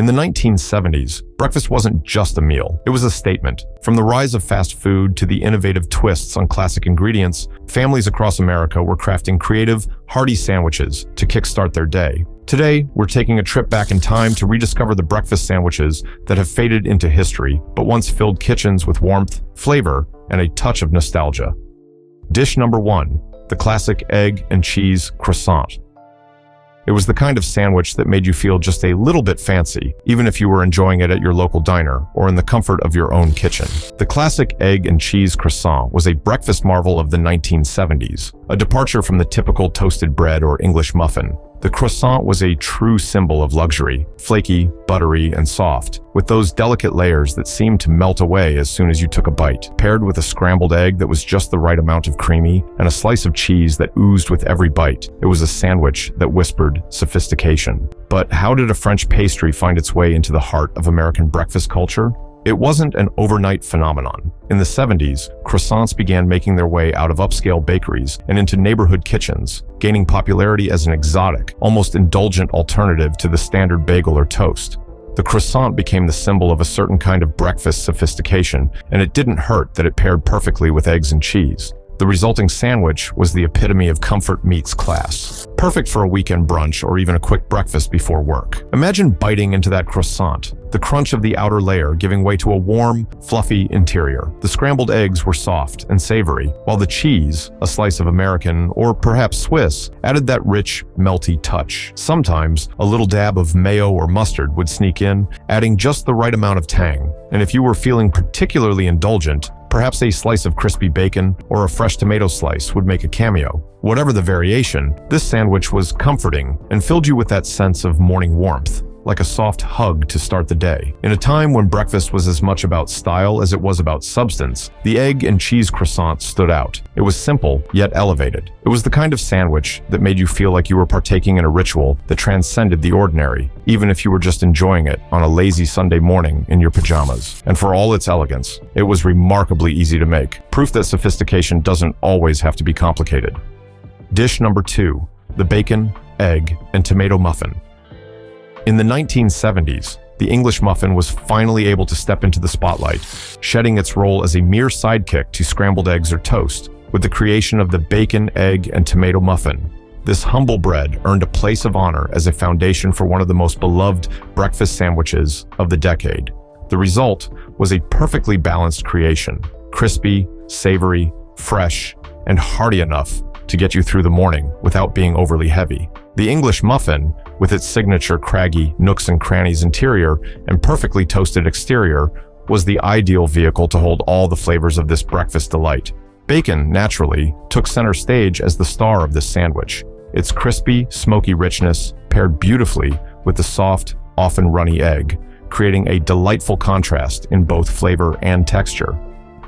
In the 1970s, breakfast wasn't just a meal, it was a statement. From the rise of fast food to the innovative twists on classic ingredients, families across America were crafting creative, hearty sandwiches to kickstart their day. Today, we're taking a trip back in time to rediscover the breakfast sandwiches that have faded into history, but once filled kitchens with warmth, flavor, and a touch of nostalgia. Dish number 1, the classic egg and cheese croissant. It was the kind of sandwich that made you feel just a little bit fancy, even if you were enjoying it at your local diner or in the comfort of your own kitchen. The classic egg and cheese croissant was a breakfast marvel of the 1970s, a departure from the typical toasted bread or English muffin. The croissant was a true symbol of luxury, flaky, buttery, and soft, with those delicate layers that seemed to melt away as soon as you took a bite, paired with a scrambled egg that was just the right amount of creamy, and a slice of cheese that oozed with every bite. It was a sandwich that whispered sophistication. But how did a French pastry find its way into the heart of American breakfast culture? It wasn't an overnight phenomenon. In the 70s, croissants began making their way out of upscale bakeries and into neighborhood kitchens, gaining popularity as an exotic, almost indulgent alternative to the standard bagel or toast. The croissant became the symbol of a certain kind of breakfast sophistication, and it didn't hurt that it paired perfectly with eggs and cheese. The resulting sandwich was the epitome of comfort meets class, perfect for a weekend brunch or even a quick breakfast before work. Imagine biting into that croissant, the crunch of the outer layer giving way to a warm, fluffy interior. The scrambled eggs were soft and savory, while the cheese, a slice of American or perhaps Swiss, added that rich, melty touch. Sometimes, a little dab of mayo or mustard would sneak in, adding just the right amount of tang. And if you were feeling particularly indulgent, perhaps a slice of crispy bacon or a fresh tomato slice would make a cameo. Whatever the variation, this sandwich was comforting and filled you with that sense of morning warmth, like a soft hug to start the day. In a time when breakfast was as much about style as it was about substance, the egg and cheese croissant stood out. It was simple, yet elevated. It was the kind of sandwich that made you feel like you were partaking in a ritual that transcended the ordinary, even if you were just enjoying it on a lazy Sunday morning in your pajamas. And for all its elegance, it was remarkably easy to make, proof that sophistication doesn't always have to be complicated. Dish number 2, the bacon, egg, and tomato muffin. In the 1970s, the English muffin was finally able to step into the spotlight, shedding its role as a mere sidekick to scrambled eggs or toast, with the creation of the bacon, egg, and tomato muffin. This humble bread earned a place of honor as a foundation for one of the most beloved breakfast sandwiches of the decade. The result was a perfectly balanced creation, crispy, savory, fresh, and hearty enough to get you through the morning without being overly heavy. The English muffin, with its signature craggy nooks and crannies interior and perfectly toasted exterior, was the ideal vehicle to hold all the flavors of this breakfast delight. Bacon, naturally, took center stage as the star of this sandwich. Its crispy, smoky richness paired beautifully with the soft, often runny egg, creating a delightful contrast in both flavor and texture.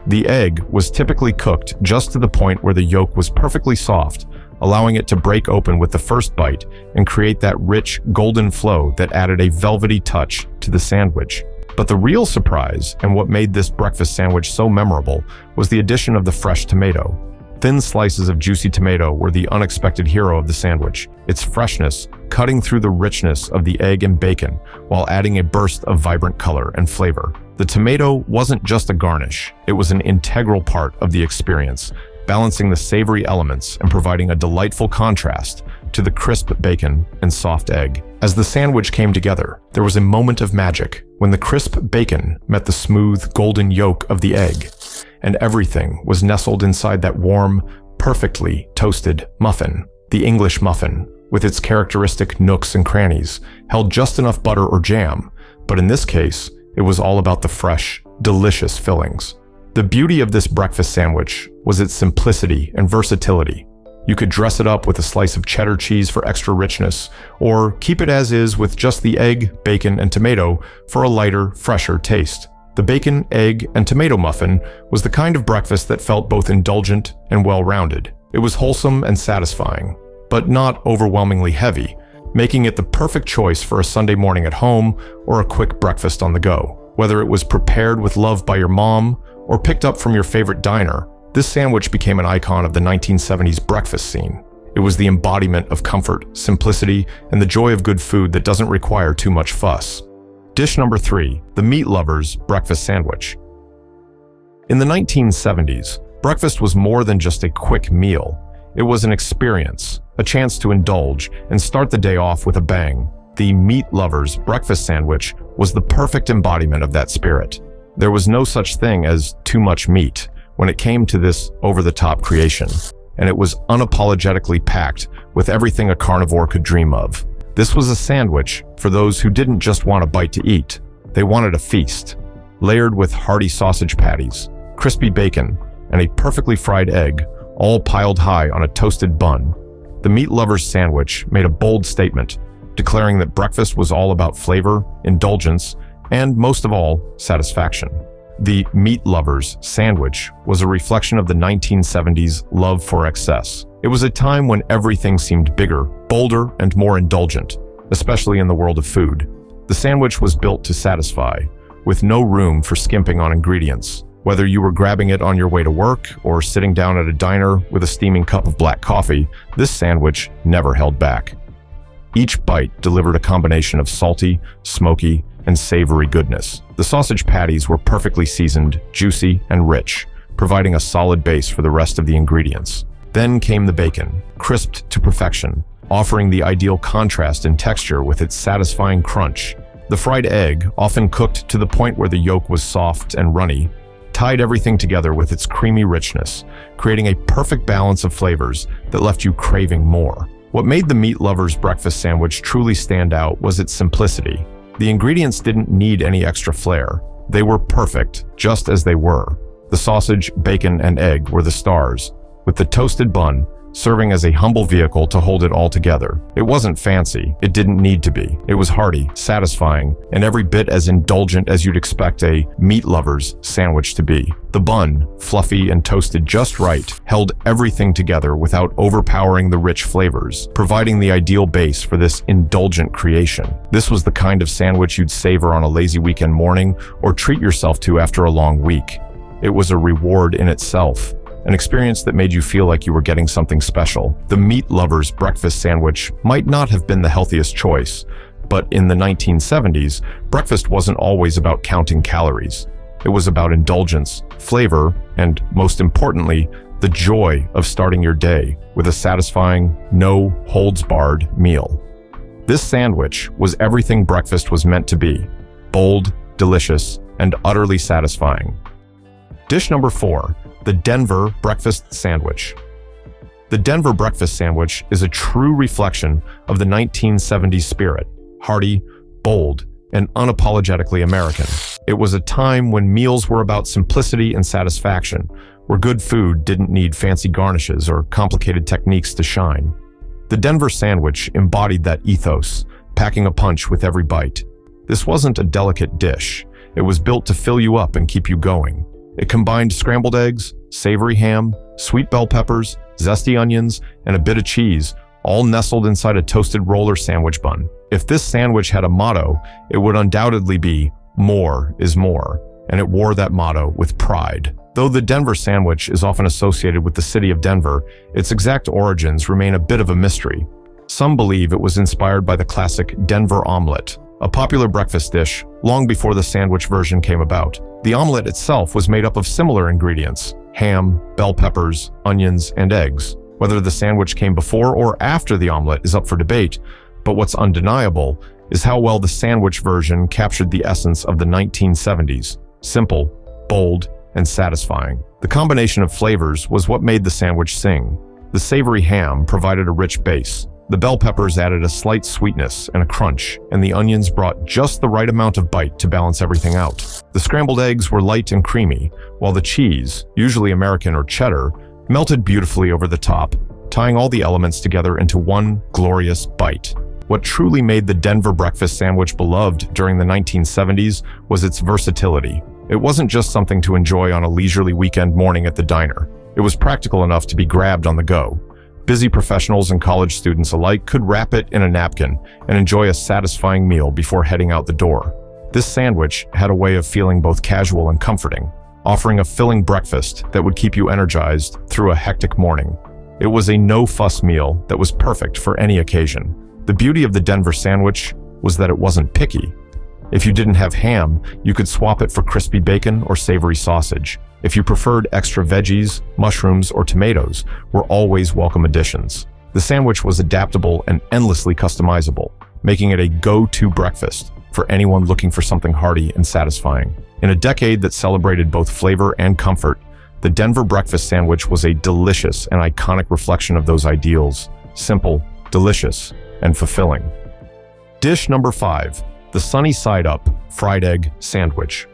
The egg was typically cooked just to the point where the yolk was perfectly soft, allowing it to break open with the first bite and create that rich, golden flow that added a velvety touch to the sandwich. But the real surprise, and what made this breakfast sandwich so memorable, was the addition of the fresh tomato. Thin slices of juicy tomato were the unexpected hero of the sandwich, its freshness cutting through the richness of the egg and bacon while adding a burst of vibrant color and flavor. The tomato wasn't just a garnish, it was an integral part of the experience, balancing the savory elements and providing a delightful contrast to the crisp bacon and soft egg. As the sandwich came together, there was a moment of magic when the crisp bacon met the smooth, golden yolk of the egg, and everything was nestled inside that warm, perfectly toasted muffin. The English muffin, with its characteristic nooks and crannies, held just enough butter or jam, but in this case, it was all about the fresh, delicious fillings. The beauty of this breakfast sandwich was its simplicity and versatility. You could dress it up with a slice of cheddar cheese for extra richness, or keep it as is with just the egg, bacon, and tomato for a lighter, fresher taste. The bacon, egg, and tomato muffin was the kind of breakfast that felt both indulgent and well-rounded. It was wholesome and satisfying, but not overwhelmingly heavy, making it the perfect choice for a Sunday morning at home or a quick breakfast on the go. Whether it was prepared with love by your mom or picked up from your favorite diner, this sandwich became an icon of the 1970s breakfast scene. It was the embodiment of comfort, simplicity, and the joy of good food that doesn't require too much fuss. Dish number 3, the meat lover's breakfast sandwich. In the 1970s, breakfast was more than just a quick meal. It was an experience, a chance to indulge and start the day off with a bang. The meat lover's breakfast sandwich was the perfect embodiment of that spirit. There was no such thing as too much meat when it came to this over-the-top creation, and it was unapologetically packed with everything a carnivore could dream of. This was a sandwich for those who didn't just want a bite to eat. They wanted a feast, layered with hearty sausage patties, crispy bacon, and a perfectly fried egg, all piled high on a toasted bun. The meat lover's sandwich made a bold statement, declaring that breakfast was all about flavor, indulgence, and most of all, satisfaction. The meat lover's sandwich was a reflection of the 1970s love for excess. It was a time when everything seemed bigger, bolder, and more indulgent, especially in the world of food. The sandwich was built to satisfy, with no room for skimping on ingredients. Whether you were grabbing it on your way to work or sitting down at a diner with a steaming cup of black coffee, this sandwich never held back. Each bite delivered a combination of salty, smoky, and savory goodness. The sausage patties were perfectly seasoned, juicy, and rich, providing a solid base for the rest of the ingredients. Then came the bacon, crisped to perfection, offering the ideal contrast in texture with its satisfying crunch. The fried egg, often cooked to the point where the yolk was soft and runny, tied everything together with its creamy richness, creating a perfect balance of flavors that left you craving more. What made the meat lover's breakfast sandwich truly stand out was its simplicity. The ingredients didn't need any extra flair. They were perfect, just as they were. The sausage, bacon, and egg were the stars, with the toasted bun serving as a humble vehicle to hold it all together. It wasn't fancy. It didn't need to be. It was hearty, satisfying, and every bit as indulgent as you'd expect a meat lover's sandwich to be. The bun, fluffy and toasted just right, held everything together without overpowering the rich flavors, providing the ideal base for this indulgent creation. This was the kind of sandwich you'd savor on a lazy weekend morning or treat yourself to after a long week. It was a reward in itself, an experience that made you feel like you were getting something special. The meat lover's breakfast sandwich might not have been the healthiest choice, but in the 1970s, breakfast wasn't always about counting calories. It was about indulgence, flavor, and, most importantly, the joy of starting your day with a satisfying, no-holds-barred meal. This sandwich was everything breakfast was meant to be: bold, delicious, and utterly satisfying. Dish number 4, the Denver breakfast sandwich. The Denver breakfast sandwich is a true reflection of the 1970s spirit: hearty, bold, and unapologetically American. It was a time when meals were about simplicity and satisfaction, where good food didn't need fancy garnishes or complicated techniques to shine. The Denver sandwich embodied that ethos, packing a punch with every bite. This wasn't a delicate dish. It was built to fill you up and keep you going. It combined scrambled eggs, savory ham, sweet bell peppers, zesty onions, and a bit of cheese, all nestled inside a toasted roller sandwich bun. If this sandwich had a motto, it would undoubtedly be "More is more," and it wore that motto with pride. Though the Denver sandwich is often associated with the city of Denver, its exact origins remain a bit of a mystery. Some believe it was inspired by the classic Denver omelet, a popular breakfast dish long before the sandwich version came about. The omelet itself was made up of similar ingredients: ham, bell peppers, onions, and eggs. Whether the sandwich came before or after the omelet is up for debate, but what's undeniable is how well the sandwich version captured the essence of the 1970s: simple, bold, and satisfying. The combination of flavors was what made the sandwich sing. The savory ham provided a rich base. The bell peppers added a slight sweetness and a crunch, and the onions brought just the right amount of bite to balance everything out. The scrambled eggs were light and creamy, while the cheese, usually American or cheddar, melted beautifully over the top, tying all the elements together into one glorious bite. What truly made the Denver breakfast sandwich beloved during the 1970s was its versatility. It wasn't just something to enjoy on a leisurely weekend morning at the diner. It was practical enough to be grabbed on the go. Busy professionals and college students alike could wrap it in a napkin and enjoy a satisfying meal before heading out the door. This sandwich had a way of feeling both casual and comforting, offering a filling breakfast that would keep you energized through a hectic morning. It was a no-fuss meal that was perfect for any occasion. The beauty of the Denver sandwich was that it wasn't picky. If you didn't have ham, you could swap it for crispy bacon or savory sausage. If you preferred extra veggies, mushrooms, or tomatoes, were always welcome additions. The sandwich was adaptable and endlessly customizable, making it a go-to breakfast for anyone looking for something hearty and satisfying. In a decade that celebrated both flavor and comfort, the Denver breakfast sandwich was a delicious and iconic reflection of those ideals: simple, delicious, and fulfilling. Dish number 5, the sunny side up fried egg sandwich.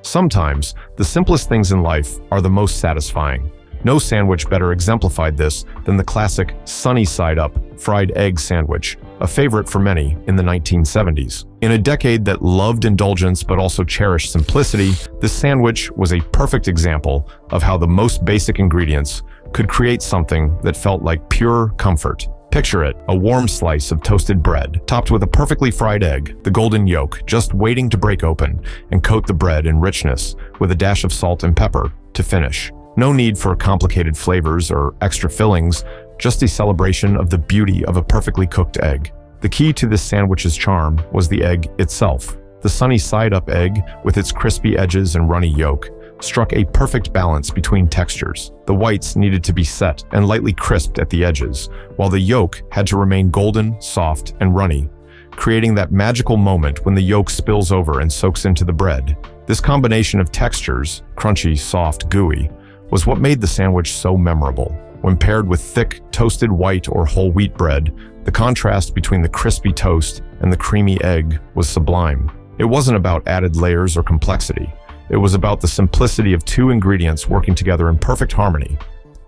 Sometimes, the simplest things in life are the most satisfying. No sandwich better exemplified this than the classic sunny side up fried egg sandwich, a favorite for many in the 1970s. In a decade that loved indulgence but also cherished simplicity, this sandwich was a perfect example of how the most basic ingredients could create something that felt like pure comfort. Picture it, a warm slice of toasted bread, topped with a perfectly fried egg, the golden yolk just waiting to break open and coat the bread in richness with a dash of salt and pepper to finish. No need for complicated flavors or extra fillings, just a celebration of the beauty of a perfectly cooked egg. The key to this sandwich's charm was the egg itself. The sunny side-up egg, with its crispy edges and runny yolk, struck a perfect balance between textures. The whites needed to be set and lightly crisped at the edges, while the yolk had to remain golden, soft, and runny, creating that magical moment when the yolk spills over and soaks into the bread. This combination of textures, crunchy, soft, gooey, was what made the sandwich so memorable. When paired with thick, toasted white or whole wheat bread, the contrast between the crispy toast and the creamy egg was sublime. It wasn't about added layers or complexity. It was about the simplicity of two ingredients working together in perfect harmony.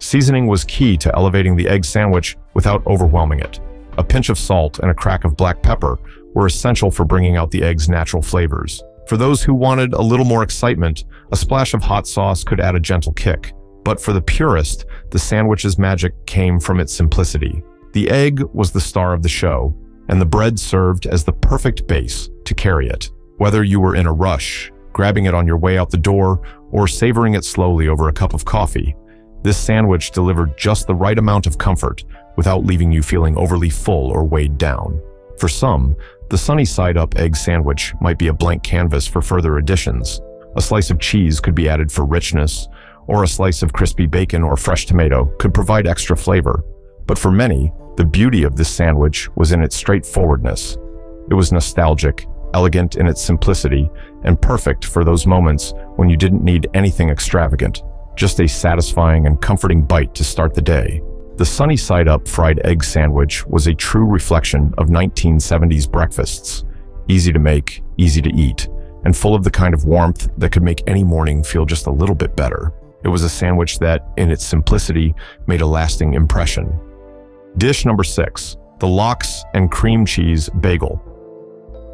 Seasoning was key to elevating the egg sandwich without overwhelming it. A pinch of salt and a crack of black pepper were essential for bringing out the egg's natural flavors. For those who wanted a little more excitement, a splash of hot sauce could add a gentle kick. But for the purist, the sandwich's magic came from its simplicity. The egg was the star of the show, and the bread served as the perfect base to carry it. Whether you were in a rush, grabbing it on your way out the door, or savoring it slowly over a cup of coffee, this sandwich delivered just the right amount of comfort without leaving you feeling overly full or weighed down. For some, the sunny side-up egg sandwich might be a blank canvas for further additions. A slice of cheese could be added for richness, or a slice of crispy bacon or fresh tomato could provide extra flavor. But for many, the beauty of this sandwich was in its straightforwardness. It was nostalgic, elegant in its simplicity, and perfect for those moments when you didn't need anything extravagant, just a satisfying and comforting bite to start the day. The sunny side-up fried egg sandwich was a true reflection of 1970s breakfasts. Easy to make, easy to eat, and full of the kind of warmth that could make any morning feel just a little bit better. It was a sandwich that, in its simplicity, made a lasting impression. Dish number 6, the lox and cream cheese bagel.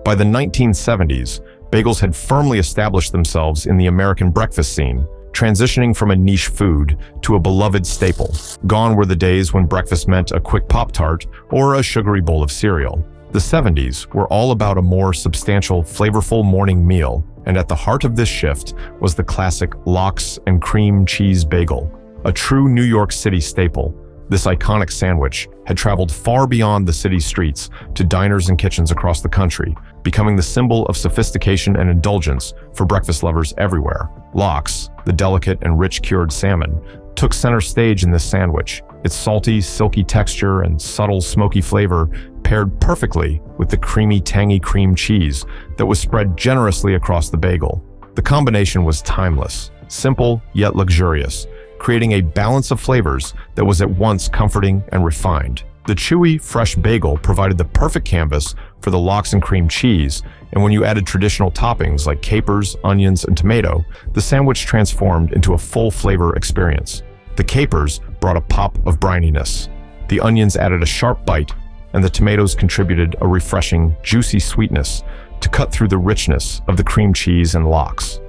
By the 1970s, bagels had firmly established themselves in the American breakfast scene, transitioning from a niche food to a beloved staple. Gone were the days when breakfast meant a quick Pop-Tart or a sugary bowl of cereal. The 70s were all about a more substantial, flavorful morning meal, and at the heart of this shift was the classic lox and cream cheese bagel, a true New York City staple. This iconic sandwich had traveled far beyond the city's streets to diners and kitchens across the country, becoming the symbol of sophistication and indulgence for breakfast lovers everywhere. Lox, the delicate and rich cured salmon, took center stage in this sandwich. Its salty, silky texture and subtle, smoky flavor paired perfectly with the creamy, tangy cream cheese that was spread generously across the bagel. The combination was timeless, simple yet luxurious, creating a balance of flavors that was at once comforting and refined. The chewy, fresh bagel provided the perfect canvas for the lox and cream cheese, and when you added traditional toppings like capers, onions, and tomato, the sandwich transformed into a full flavor experience. The capers brought a pop of brininess. The onions added a sharp bite, and the tomatoes contributed a refreshing, juicy sweetness to cut through the richness of the cream cheese and lox.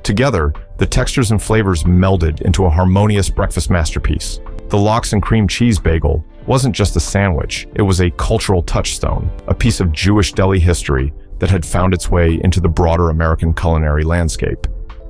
Together, the textures and flavors melded into a harmonious breakfast masterpiece. The lox and cream cheese bagel wasn't just a sandwich, it was a cultural touchstone, a piece of Jewish deli history that had found its way into the broader American culinary landscape.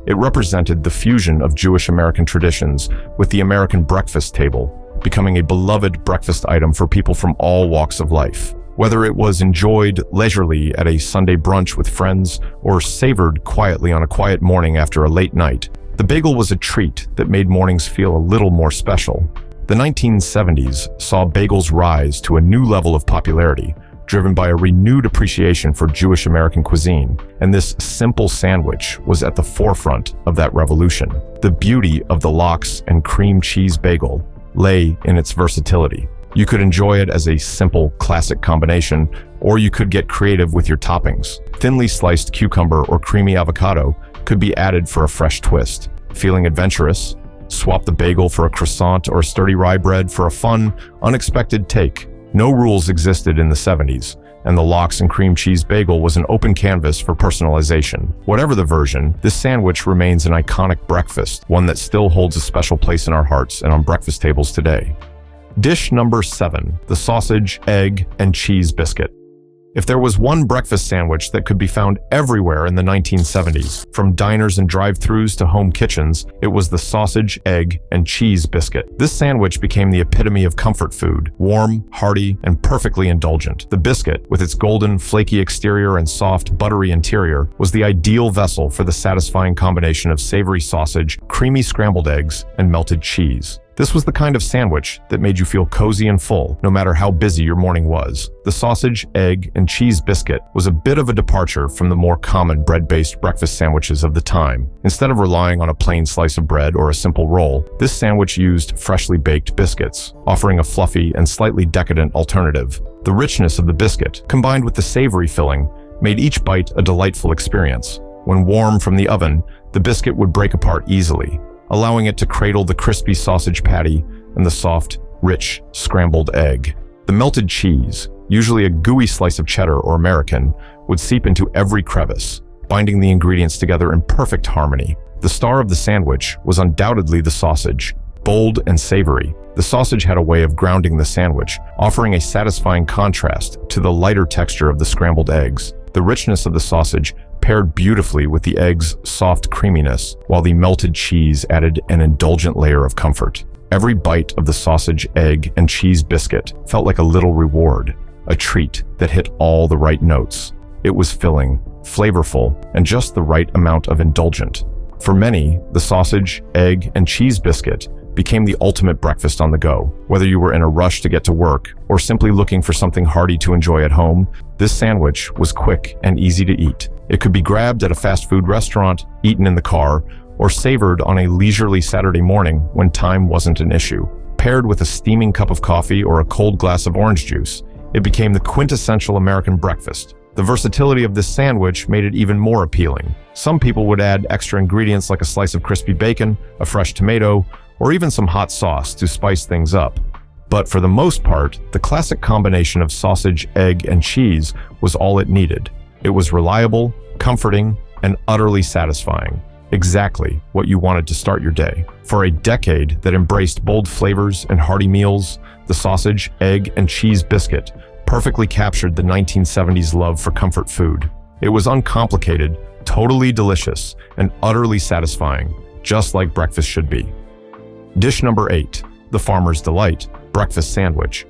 It represented the fusion of Jewish American traditions with the American breakfast table, becoming a beloved breakfast item for people from all walks of life. Whether it was enjoyed leisurely at a Sunday brunch with friends or savored quietly on a quiet morning after a late night, the bagel was a treat that made mornings feel a little more special. The 1970s saw bagels rise to a new level of popularity, driven by a renewed appreciation for Jewish American cuisine, and this simple sandwich was at the forefront of that revolution. The beauty of the lox and cream cheese bagel lay in its versatility. You could enjoy it as a simple, classic combination, or you could get creative with your toppings. Thinly sliced cucumber or creamy avocado could be added for a fresh twist. Feeling adventurous? Swap the bagel for a croissant or sturdy rye bread for a fun, unexpected take. No rules existed in the 70s, and the lox and cream cheese bagel was an open canvas for personalization. Whatever the version, this sandwich remains an iconic breakfast, one that still holds a special place in our hearts and on breakfast tables today. Dish number 7, the sausage, egg, and cheese biscuit. If there was one breakfast sandwich that could be found everywhere in the 1970s, from diners and drive-thrus to home kitchens, it was the sausage, egg, and cheese biscuit. This sandwich became the epitome of comfort food, warm, hearty, and perfectly indulgent. The biscuit, with its golden, flaky exterior and soft, buttery interior, was the ideal vessel for the satisfying combination of savory sausage, creamy scrambled eggs, and melted cheese. This was the kind of sandwich that made you feel cozy and full, no matter how busy your morning was. The sausage, egg, and cheese biscuit was a bit of a departure from the more common bread-based breakfast sandwiches of the time. Instead of relying on a plain slice of bread or a simple roll, this sandwich used freshly baked biscuits, offering a fluffy and slightly decadent alternative. The richness of the biscuit, combined with the savory filling, made each bite a delightful experience. When warm from the oven, the biscuit would break apart easily, allowing it to cradle the crispy sausage patty and the soft, rich, scrambled egg. The melted cheese, usually a gooey slice of cheddar or American, would seep into every crevice, binding the ingredients together in perfect harmony. The star of the sandwich was undoubtedly the sausage. Bold and savory, the sausage had a way of grounding the sandwich, offering a satisfying contrast to the lighter texture of the scrambled eggs. The richness of the sausage paired beautifully with the egg's soft creaminess, while the melted cheese added an indulgent layer of comfort. Every bite of the sausage, egg, and cheese biscuit felt like a little reward, a treat that hit all the right notes. It was filling, flavorful, and just the right amount of indulgent. For many, the sausage, egg, and cheese biscuit became the ultimate breakfast on the go. Whether you were in a rush to get to work or simply looking for something hearty to enjoy at home, this sandwich was quick and easy to eat. It could be grabbed at a fast food restaurant, eaten in the car, or savored on a leisurely Saturday morning when time wasn't an issue. Paired with a steaming cup of coffee or a cold glass of orange juice, it became the quintessential American breakfast. The versatility of this sandwich made it even more appealing. Some people would add extra ingredients like a slice of crispy bacon, a fresh tomato, or even some hot sauce to spice things up. But for the most part, the classic combination of sausage, egg, and cheese was all it needed. It was reliable, comforting, and utterly satisfying. Exactly what you wanted to start your day. For a decade that embraced bold flavors and hearty meals, the sausage, egg, and cheese biscuit perfectly captured the 1970s love for comfort food. It was uncomplicated, totally delicious, and utterly satisfying, just like breakfast should be. Dish number 8, the Farmer's Delight breakfast sandwich.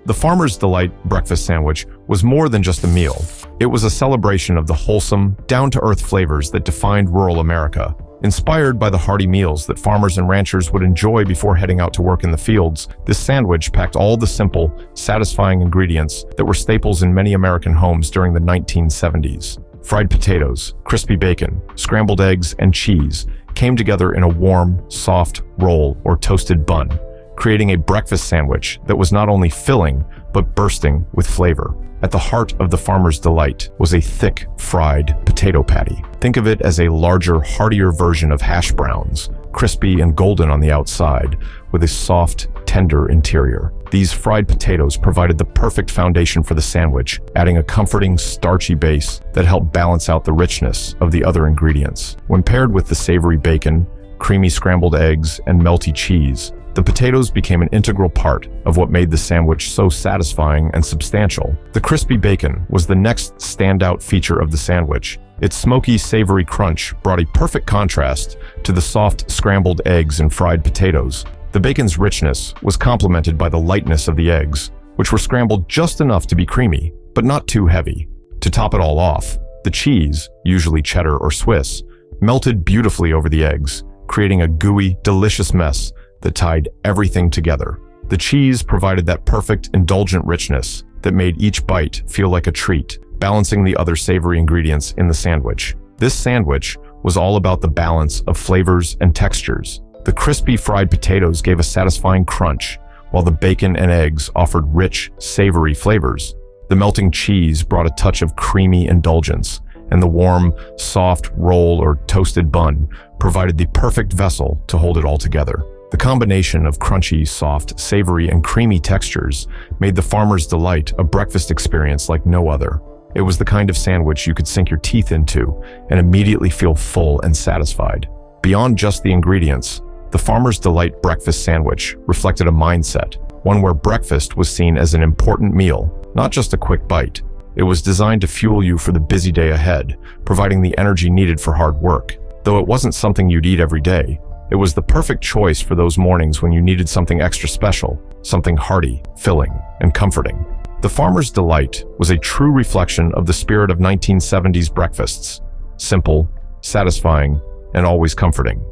The Farmer's Delight breakfast sandwich was more than just a meal. It was a celebration of the wholesome, down-to-earth flavors that defined rural America. Inspired by the hearty meals that farmers and ranchers would enjoy before heading out to work in the fields, this sandwich packed all the simple, satisfying ingredients that were staples in many American homes during the 1970s. Fried potatoes, crispy bacon, scrambled eggs, and cheese came together in a warm, soft roll or toasted bun, creating a breakfast sandwich that was not only filling, but bursting with flavor. At the heart of the Farmer's Delight was a thick, fried potato patty. Think of it as a larger, heartier version of hash browns, crispy and golden on the outside, with a soft, tender interior. These fried potatoes provided the perfect foundation for the sandwich, adding a comforting, starchy base that helped balance out the richness of the other ingredients. When paired with the savory bacon, creamy scrambled eggs, and melty cheese, the potatoes became an integral part of what made the sandwich so satisfying and substantial. The crispy bacon was the next standout feature of the sandwich. Its smoky, savory crunch brought a perfect contrast to the soft scrambled eggs and fried potatoes. The bacon's richness was complemented by the lightness of the eggs, which were scrambled just enough to be creamy, but not too heavy. To top it all off, the cheese, usually cheddar or Swiss, melted beautifully over the eggs, creating a gooey, delicious mess that tied everything together. The cheese provided that perfect, indulgent richness that made each bite feel like a treat, balancing the other savory ingredients in the sandwich. This sandwich was all about the balance of flavors and textures. The crispy fried potatoes gave a satisfying crunch, while the bacon and eggs offered rich, savory flavors. The melting cheese brought a touch of creamy indulgence, and the warm, soft roll or toasted bun provided the perfect vessel to hold it all together. The combination of crunchy, soft, savory, and creamy textures made the Farmer's Delight a breakfast experience like no other. It was the kind of sandwich you could sink your teeth into and immediately feel full and satisfied. Beyond just the ingredients, the Farmer's Delight breakfast sandwich reflected a mindset, one where breakfast was seen as an important meal, not just a quick bite. It was designed to fuel you for the busy day ahead, providing the energy needed for hard work. Though it wasn't something you'd eat every day, it was the perfect choice for those mornings when you needed something extra special, something hearty, filling, and comforting. The Farmer's Delight was a true reflection of the spirit of 1970s breakfasts: simple, satisfying, and always comforting.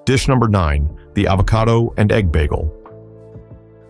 Dish number 9, the avocado and egg bagel.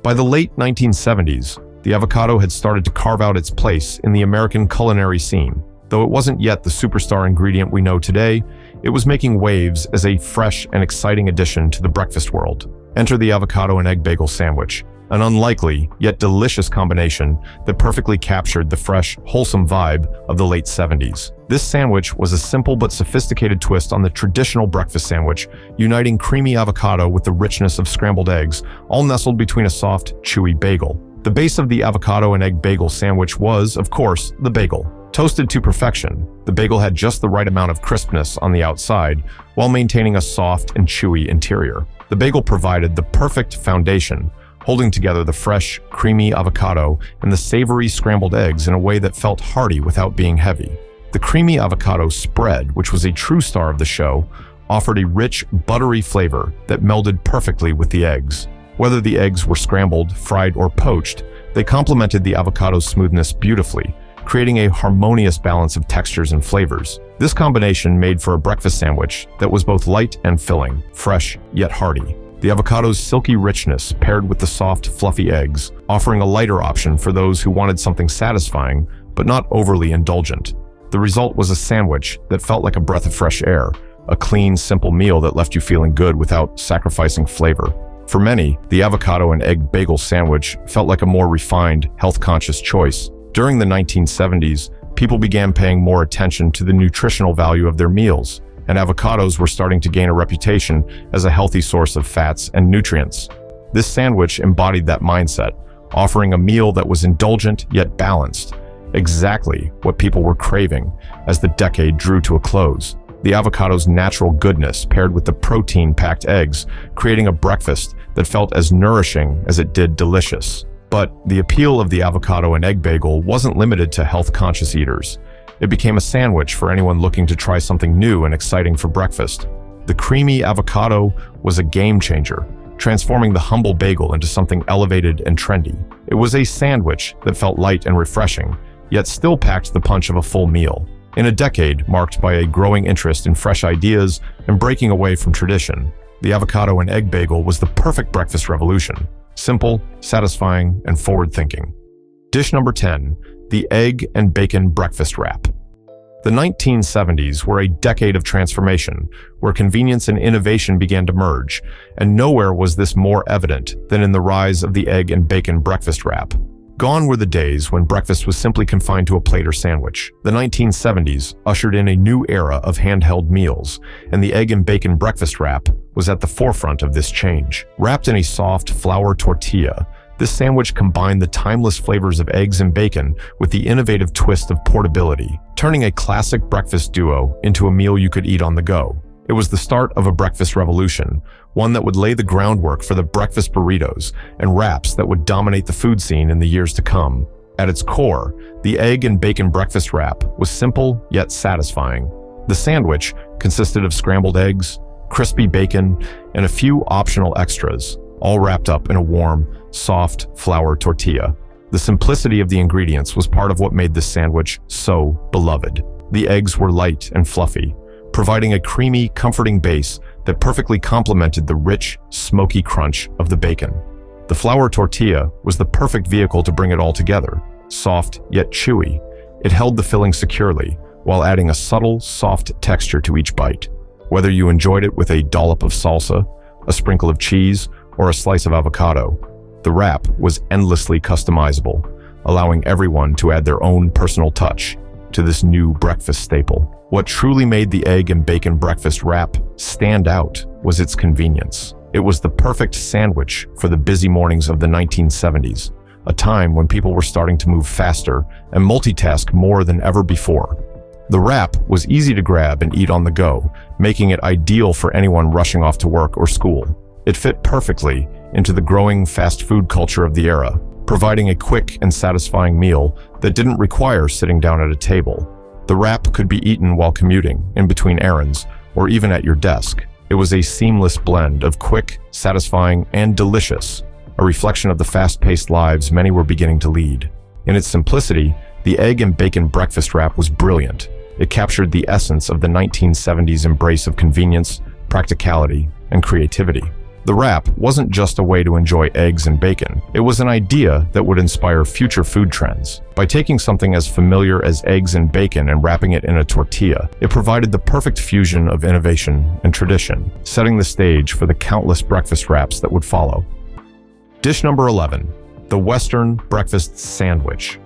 By the late 1970s, the avocado had started to carve out its place in the American culinary scene. Though it wasn't yet the superstar ingredient we know today, it was making waves as a fresh and exciting addition to the breakfast world. Enter the avocado and egg bagel sandwich, an unlikely yet delicious combination that perfectly captured the fresh, wholesome vibe of the late 70s. This sandwich was a simple but sophisticated twist on the traditional breakfast sandwich, uniting creamy avocado with the richness of scrambled eggs, all nestled between a soft, chewy bagel. The base of the avocado and egg bagel sandwich was, of course, the bagel. Toasted to perfection, the bagel had just the right amount of crispness on the outside while maintaining a soft and chewy interior. The bagel provided the perfect foundation, holding together the fresh, creamy avocado and the savory scrambled eggs in a way that felt hearty without being heavy. The creamy avocado spread, which was a true star of the show, offered a rich, buttery flavor that melded perfectly with the eggs. Whether the eggs were scrambled, fried, or poached, they complemented the avocado's smoothness beautifully, creating a harmonious balance of textures and flavors. This combination made for a breakfast sandwich that was both light and filling, fresh yet hearty. The avocado's silky richness paired with the soft, fluffy eggs, offering a lighter option for those who wanted something satisfying, but not overly indulgent. The result was a sandwich that felt like a breath of fresh air, a clean, simple meal that left you feeling good without sacrificing flavor. For many, the avocado and egg bagel sandwich felt like a more refined, health-conscious choice. During the 1970s, people began paying more attention to the nutritional value of their meals, and avocados were starting to gain a reputation as a healthy source of fats and nutrients. This sandwich embodied that mindset, offering a meal that was indulgent yet balanced, exactly what people were craving as the decade drew to a close. The avocado's natural goodness paired with the protein-packed eggs, creating a breakfast that felt as nourishing as it did delicious. But the appeal of the avocado and egg bagel wasn't limited to health-conscious eaters. It became a sandwich for anyone looking to try something new and exciting for breakfast. The creamy avocado was a game changer, transforming the humble bagel into something elevated and trendy. It was a sandwich that felt light and refreshing, yet still packed the punch of a full meal. In a decade marked by a growing interest in fresh ideas and breaking away from tradition, the avocado and egg bagel was the perfect breakfast revolution. Simple, satisfying, and forward-thinking. Dish number 10, the egg and bacon breakfast wrap. The 1970s were a decade of transformation, where convenience and innovation began to merge, and nowhere was this more evident than in the rise of the egg and bacon breakfast wrap. Gone were the days when breakfast was simply confined to a plate or sandwich. The 1970s ushered in a new era of handheld meals, and the egg and bacon breakfast wrap was at the forefront of this change. Wrapped in a soft flour tortilla, this sandwich combined the timeless flavors of eggs and bacon with the innovative twist of portability, turning a classic breakfast duo into a meal you could eat on the go. It was the start of a breakfast revolution, one that would lay the groundwork for the breakfast burritos and wraps that would dominate the food scene in the years to come. At its core, the egg and bacon breakfast wrap was simple yet satisfying. The sandwich consisted of scrambled eggs, crispy bacon, and a few optional extras, all wrapped up in a warm, soft flour tortilla. The simplicity of the ingredients was part of what made this sandwich so beloved. The eggs were light and fluffy, providing a creamy, comforting base that perfectly complemented the rich, smoky crunch of the bacon. The flour tortilla was the perfect vehicle to bring it all together. Soft yet chewy, it held the filling securely while adding a subtle, soft texture to each bite. Whether you enjoyed it with a dollop of salsa, a sprinkle of cheese, or a slice of avocado, the wrap was endlessly customizable, allowing everyone to add their own personal touch to this new breakfast staple. What truly made the egg and bacon breakfast wrap stand out was its convenience. It was the perfect sandwich for the busy mornings of the 1970s, a time when people were starting to move faster and multitask more than ever before. The wrap was easy to grab and eat on the go, making it ideal for anyone rushing off to work or school. It fit perfectly into the growing fast food culture of the era, providing a quick and satisfying meal that didn't require sitting down at a table. The wrap could be eaten while commuting, in between errands, or even at your desk. It was a seamless blend of quick, satisfying, and delicious, a reflection of the fast-paced lives many were beginning to lead. In its simplicity, the egg and bacon breakfast wrap was brilliant. It captured the essence of the 1970s embrace of convenience, practicality, and creativity. The wrap wasn't just a way to enjoy eggs and bacon. It was an idea that would inspire future food trends. By taking something as familiar as eggs and bacon and wrapping it in a tortilla, it provided the perfect fusion of innovation and tradition, setting the stage for the countless breakfast wraps that would follow. Dish number 11, the Western breakfast sandwich.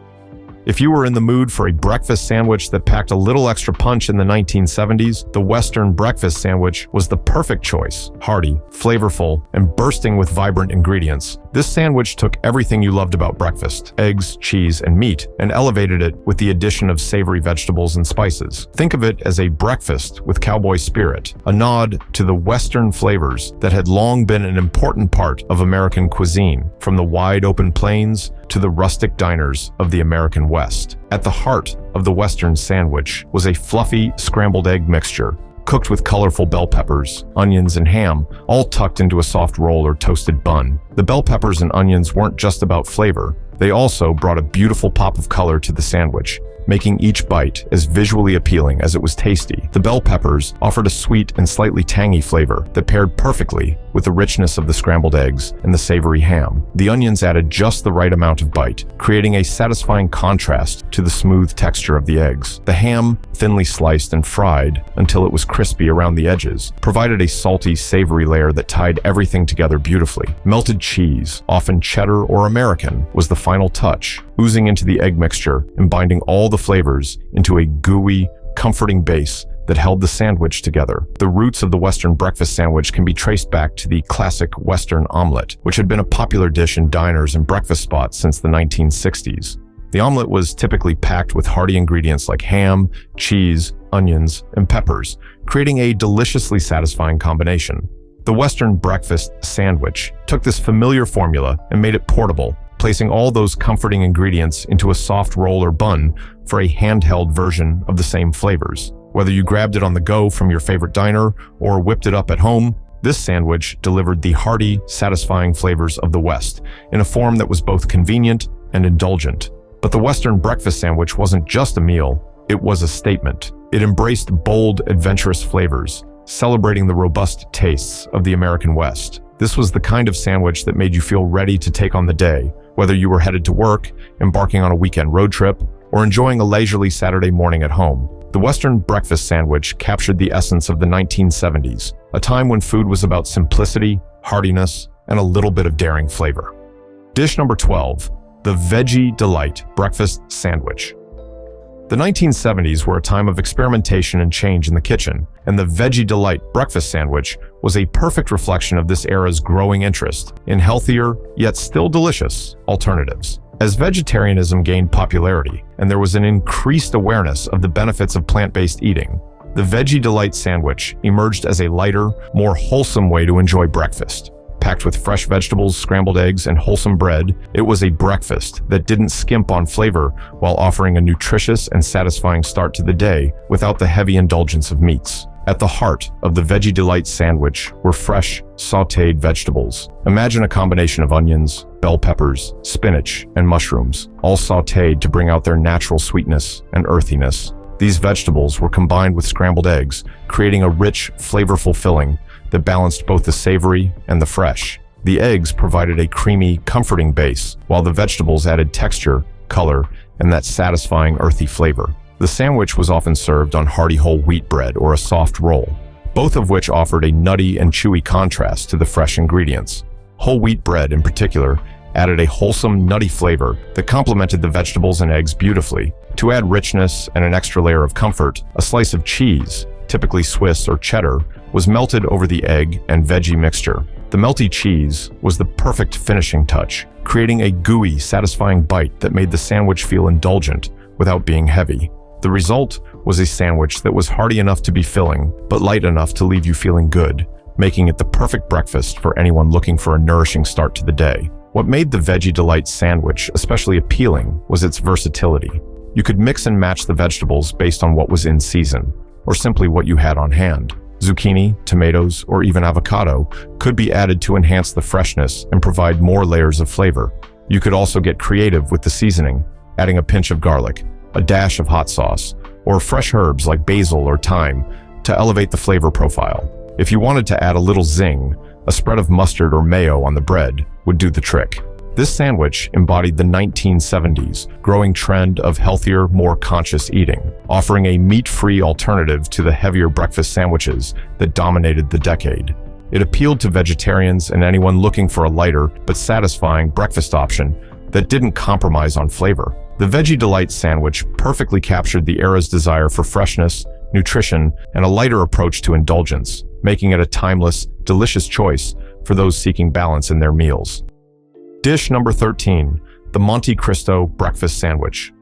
If you were in the mood for a breakfast sandwich that packed a little extra punch in the 1970s, the Western breakfast sandwich was the perfect choice. Hearty, flavorful, and bursting with vibrant ingredients, this sandwich took everything you loved about breakfast, eggs, cheese, and meat, and elevated it with the addition of savory vegetables and spices. Think of it as a breakfast with cowboy spirit, a nod to the Western flavors that had long been an important part of American cuisine, from the wide-open plains to the rustic diners of the American West. At the heart of the Western sandwich was a fluffy scrambled egg mixture, cooked with colorful bell peppers, onions, and ham, all tucked into a soft roll or toasted bun. The bell peppers and onions weren't just about flavor, they also brought a beautiful pop of color to the sandwich, making each bite as visually appealing as it was tasty. The bell peppers offered a sweet and slightly tangy flavor that paired perfectly with the richness of the scrambled eggs and the savory ham. The onions added just the right amount of bite, creating a satisfying contrast to the smooth texture of the eggs. The ham, thinly sliced and fried until it was crispy around the edges, provided a salty, savory layer that tied everything together beautifully. Melted cheese, often cheddar or American, was the final touch, oozing into the egg mixture and binding all the flavors into a gooey, comforting base that held the sandwich together. The roots of the Western breakfast sandwich can be traced back to the classic Western omelet, which had been a popular dish in diners and breakfast spots since the 1960s. The omelet was typically packed with hearty ingredients like ham, cheese, onions, and peppers, creating a deliciously satisfying combination. The Western breakfast sandwich took this familiar formula and made it portable, placing all those comforting ingredients into a soft roll or bun for a handheld version of the same flavors. Whether you grabbed it on the go from your favorite diner or whipped it up at home, this sandwich delivered the hearty, satisfying flavors of the West in a form that was both convenient and indulgent. But the Western breakfast sandwich wasn't just a meal, it was a statement. It embraced bold, adventurous flavors, celebrating the robust tastes of the American West. This was the kind of sandwich that made you feel ready to take on the day, whether you were headed to work, embarking on a weekend road trip, or enjoying a leisurely Saturday morning at home. The Western breakfast sandwich captured the essence of the 1970s, a time when food was about simplicity, heartiness, and a little bit of daring flavor. Dish number 12, the Veggie Delight breakfast sandwich. The 1970s were a time of experimentation and change in the kitchen, and the Veggie Delight breakfast sandwich was a perfect reflection of this era's growing interest in healthier, yet still delicious, alternatives. As vegetarianism gained popularity, and there was an increased awareness of the benefits of plant-based eating, the Veggie Delight sandwich emerged as a lighter, more wholesome way to enjoy breakfast. Packed with fresh vegetables, scrambled eggs, and wholesome bread, it was a breakfast that didn't skimp on flavor while offering a nutritious and satisfying start to the day without the heavy indulgence of meats. At the heart of the Veggie Delight sandwich were fresh, sautéed vegetables. Imagine a combination of onions, bell peppers, spinach, and mushrooms, all sautéed to bring out their natural sweetness and earthiness. These vegetables were combined with scrambled eggs, creating a rich, flavorful filling that balanced both the savory and the fresh. The eggs provided a creamy, comforting base, while the vegetables added texture, color, and that satisfying earthy flavor. The sandwich was often served on hearty whole wheat bread or a soft roll, both of which offered a nutty and chewy contrast to the fresh ingredients. Whole wheat bread, in particular, added a wholesome, nutty flavor that complemented the vegetables and eggs beautifully. To add richness and an extra layer of comfort, a slice of cheese, typically Swiss or cheddar, was melted over the egg and veggie mixture. The melty cheese was the perfect finishing touch, creating a gooey, satisfying bite that made the sandwich feel indulgent without being heavy. The result was a sandwich that was hearty enough to be filling, but light enough to leave you feeling good, making it the perfect breakfast for anyone looking for a nourishing start to the day. What made the Veggie Delight sandwich especially appealing was its versatility. You could mix and match the vegetables based on what was in season, or simply what you had on hand. Zucchini, tomatoes, or even avocado could be added to enhance the freshness and provide more layers of flavor. You could also get creative with the seasoning, adding a pinch of garlic, a dash of hot sauce, or fresh herbs like basil or thyme to elevate the flavor profile. If you wanted to add a little zing, a spread of mustard or mayo on the bread would do the trick. This sandwich embodied the 1970s growing trend of healthier, more conscious eating, offering a meat-free alternative to the heavier breakfast sandwiches that dominated the decade. It appealed to vegetarians and anyone looking for a lighter but satisfying breakfast option that didn't compromise on flavor. The Veggie Delight sandwich perfectly captured the era's desire for freshness, nutrition, and a lighter approach to indulgence, making it a timeless, delicious choice for those seeking balance in their meals. Dish number 13, the Monte Cristo breakfast sandwich.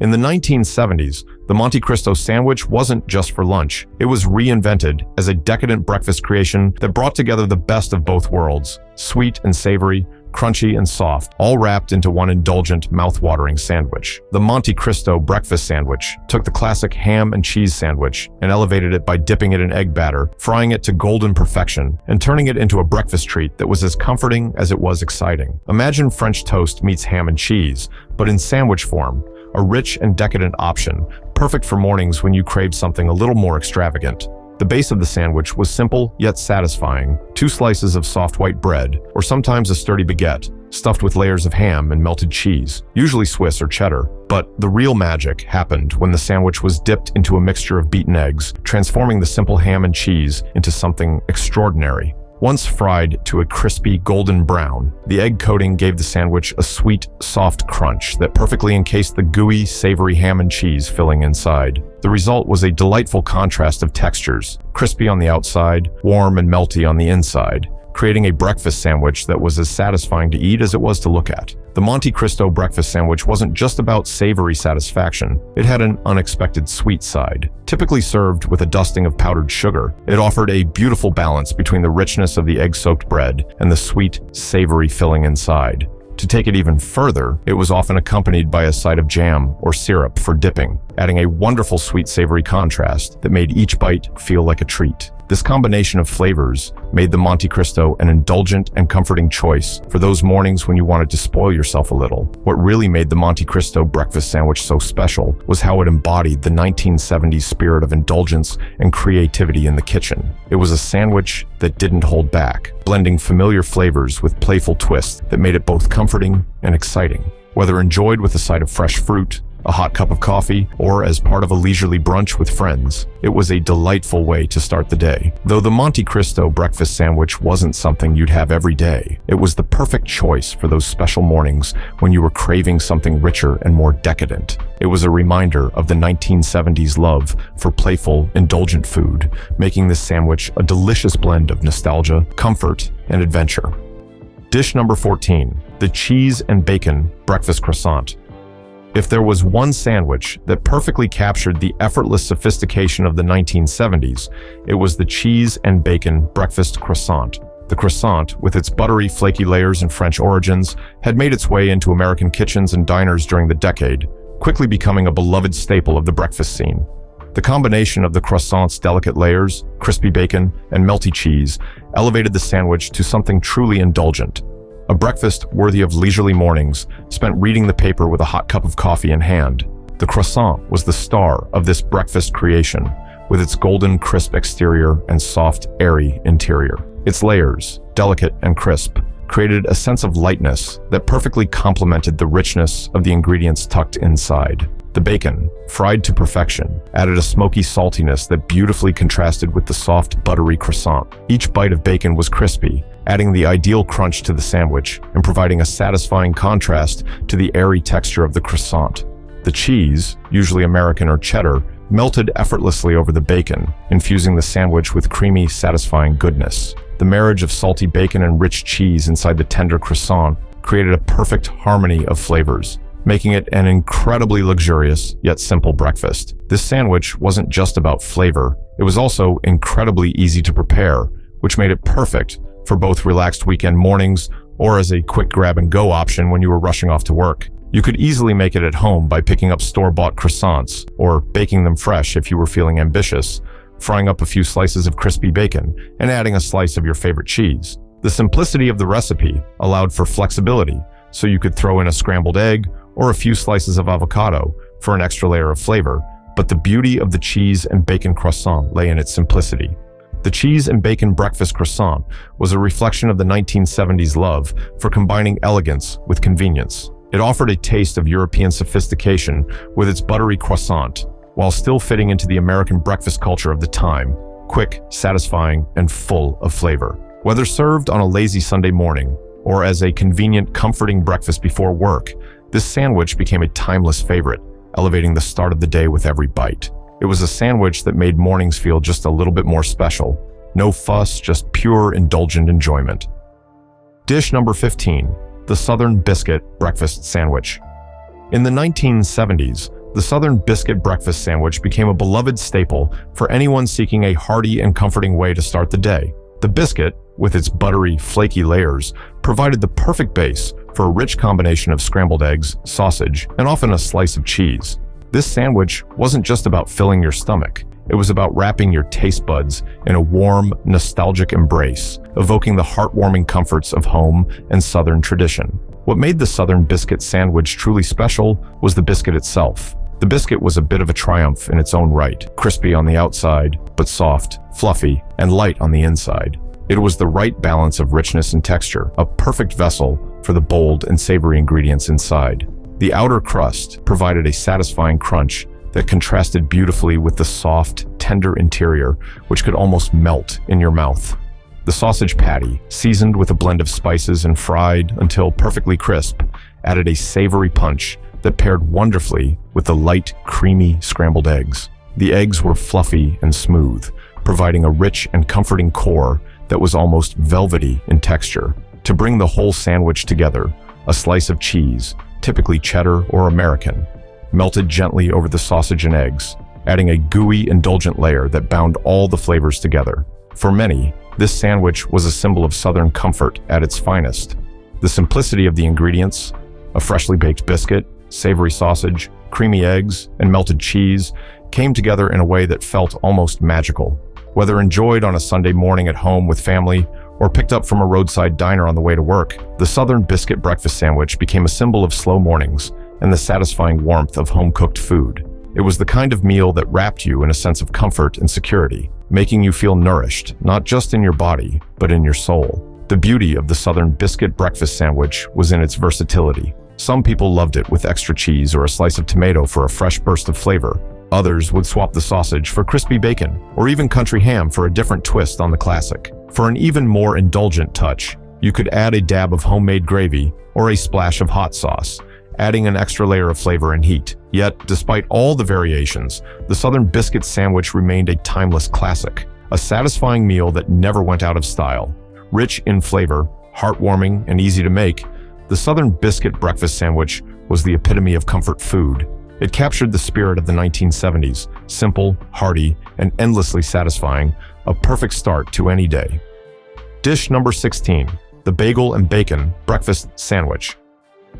In the 1970s, the Monte Cristo sandwich wasn't just for lunch. It was reinvented as a decadent breakfast creation that brought together the best of both worlds, sweet and savory, crunchy and soft, all wrapped into one indulgent, mouth-watering sandwich. The Monte Cristo breakfast sandwich took the classic ham and cheese sandwich and elevated it by dipping it in egg batter, frying it to golden perfection, and turning it into a breakfast treat that was as comforting as it was exciting. Imagine French toast meets ham and cheese, but in sandwich form, a rich and decadent option, perfect for mornings when you crave something a little more extravagant. The base of the sandwich was simple yet satisfying. 2 slices of soft white bread, or sometimes a sturdy baguette, stuffed with layers of ham and melted cheese, usually Swiss or cheddar. But the real magic happened when the sandwich was dipped into a mixture of beaten eggs, transforming the simple ham and cheese into something extraordinary. Once fried to a crispy golden brown, the egg coating gave the sandwich a sweet, soft crunch that perfectly encased the gooey, savory ham and cheese filling inside. The result was a delightful contrast of textures, crispy on the outside, warm and melty on the inside, creating a breakfast sandwich that was as satisfying to eat as it was to look at. The Monte Cristo breakfast sandwich wasn't just about savory satisfaction, it had an unexpected sweet side. Typically served with a dusting of powdered sugar, it offered a beautiful balance between the richness of the egg-soaked bread and the sweet, savory filling inside. To take it even further, it was often accompanied by a side of jam or syrup for dipping, adding a wonderful sweet-savory contrast that made each bite feel like a treat. This combination of flavors made the Monte Cristo an indulgent and comforting choice for those mornings when you wanted to spoil yourself a little. What really made the Monte Cristo breakfast sandwich so special was how it embodied the 1970s spirit of indulgence and creativity in the kitchen. It was a sandwich that didn't hold back, blending familiar flavors with playful twists that made it both comforting and exciting. Whether enjoyed with a side of fresh fruit, a hot cup of coffee, or as part of a leisurely brunch with friends, it was a delightful way to start the day. Though the Monte Cristo breakfast sandwich wasn't something you'd have every day, it was the perfect choice for those special mornings when you were craving something richer and more decadent. It was a reminder of the 1970s love for playful, indulgent food, making this sandwich a delicious blend of nostalgia, comfort, and adventure. Dish number 14, the cheese and bacon breakfast croissant. If there was one sandwich that perfectly captured the effortless sophistication of the 1970s, it was the cheese and bacon breakfast croissant. The croissant, with its buttery, flaky layers and French origins, had made its way into American kitchens and diners during the decade, quickly becoming a beloved staple of the breakfast scene. The combination of the croissant's delicate layers, crispy bacon, and melty cheese elevated the sandwich to something truly indulgent. A breakfast worthy of leisurely mornings spent reading the paper with a hot cup of coffee in hand. The croissant was the star of this breakfast creation, with its golden, crisp exterior and soft, airy interior. Its layers, delicate and crisp, created a sense of lightness that perfectly complemented the richness of the ingredients tucked inside. The bacon, fried to perfection, added a smoky saltiness that beautifully contrasted with the soft, buttery croissant. Each bite of bacon was crispy, adding the ideal crunch to the sandwich and providing a satisfying contrast to the airy texture of the croissant. The cheese, usually American or cheddar, melted effortlessly over the bacon, infusing the sandwich with creamy, satisfying goodness. The marriage of salty bacon and rich cheese inside the tender croissant created a perfect harmony of flavors, making it an incredibly luxurious yet simple breakfast. This sandwich wasn't just about flavor, it was also incredibly easy to prepare, which made it perfect for both relaxed weekend mornings or as a quick grab-and-go option when you were rushing off to work. You could easily make it at home by picking up store-bought croissants or baking them fresh if you were feeling ambitious, frying up a few slices of crispy bacon and adding a slice of your favorite cheese. The simplicity of the recipe allowed for flexibility, so you could throw in a scrambled egg or a few slices of avocado for an extra layer of flavor, but the beauty of the cheese and bacon croissant lay in its simplicity. The cheese and bacon breakfast croissant was a reflection of the 1970s love for combining elegance with convenience. It offered a taste of European sophistication with its buttery croissant, while still fitting into the American breakfast culture of the time, quick, satisfying, and full of flavor. Whether served on a lazy Sunday morning or as a convenient, comforting breakfast before work, this sandwich became a timeless favorite, elevating the start of the day with every bite. It was a sandwich that made mornings feel just a little bit more special. No fuss, just pure, indulgent enjoyment. Dish number 15, the Southern Biscuit Breakfast Sandwich. In the 1970s, the Southern Biscuit Breakfast Sandwich became a beloved staple for anyone seeking a hearty and comforting way to start the day. The biscuit, with its buttery, flaky layers, provided the perfect base for a rich combination of scrambled eggs, sausage, and often a slice of cheese. This sandwich wasn't just about filling your stomach. It was about wrapping your taste buds in a warm, nostalgic embrace, evoking the heartwarming comforts of home and Southern tradition. What made the Southern Biscuit Sandwich truly special was the biscuit itself. The biscuit was a bit of a triumph in its own right, crispy on the outside, but soft, fluffy, and light on the inside. It was the right balance of richness and texture, a perfect vessel for the bold and savory ingredients inside. The outer crust provided a satisfying crunch that contrasted beautifully with the soft, tender interior, which could almost melt in your mouth. The sausage patty, seasoned with a blend of spices and fried until perfectly crisp, added a savory punch that paired wonderfully with the light, creamy scrambled eggs. The eggs were fluffy and smooth, providing a rich and comforting core that was almost velvety in texture. To bring the whole sandwich together, a slice of cheese, typically cheddar or American, melted gently over the sausage and eggs, adding a gooey, indulgent layer that bound all the flavors together. For many, this sandwich was a symbol of Southern comfort at its finest. The simplicity of the ingredients, a freshly baked biscuit, savory sausage, creamy eggs, and melted cheese, came together in a way that felt almost magical. Whether enjoyed on a Sunday morning at home with family or picked up from a roadside diner on the way to work, the Southern Biscuit Breakfast Sandwich became a symbol of slow mornings and the satisfying warmth of home-cooked food. It was the kind of meal that wrapped you in a sense of comfort and security, making you feel nourished, not just in your body, but in your soul. The beauty of the Southern Biscuit Breakfast Sandwich was in its versatility. Some people loved it with extra cheese or a slice of tomato for a fresh burst of flavor. Others would swap the sausage for crispy bacon, or even country ham for a different twist on the classic. For an even more indulgent touch, you could add a dab of homemade gravy or a splash of hot sauce, adding an extra layer of flavor and heat. Yet, despite all the variations, the Southern Biscuit Sandwich remained a timeless classic, a satisfying meal that never went out of style. Rich in flavor, heartwarming, and easy to make, the Southern Biscuit Breakfast Sandwich was the epitome of comfort food. It captured the spirit of the 1970s, simple, hearty, and endlessly satisfying, a perfect start to any day. Dish number 16, the Bagel and Bacon Breakfast Sandwich.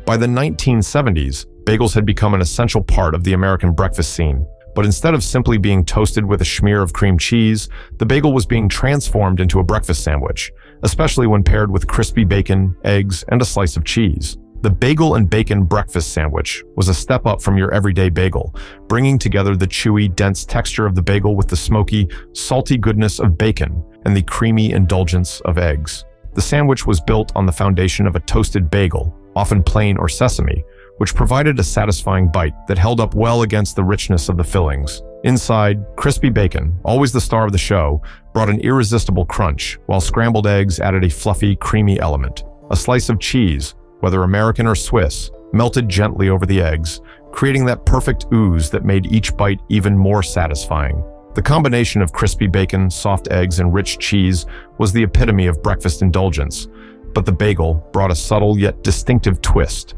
By the 1970s, bagels had become an essential part of the American breakfast scene, But instead of simply being toasted with a smear of cream cheese, the bagel was being transformed into a breakfast sandwich, especially when paired with crispy bacon, eggs, and a slice of cheese. The bagel and bacon breakfast sandwich was a step up from your everyday bagel, bringing together the chewy, dense texture of the bagel with the smoky, salty goodness of bacon and the creamy indulgence of eggs. The sandwich was built on the foundation of a toasted bagel, often plain or sesame, which provided a satisfying bite that held up well against the richness of the fillings. Inside, crispy bacon, always the star of the show, brought an irresistible crunch, while scrambled eggs added a fluffy, creamy element. A slice of cheese, whether American or Swiss, melted gently over the eggs, creating that perfect ooze that made each bite even more satisfying. The combination of crispy bacon, soft eggs, and rich cheese was the epitome of breakfast indulgence, but the bagel brought a subtle yet distinctive twist.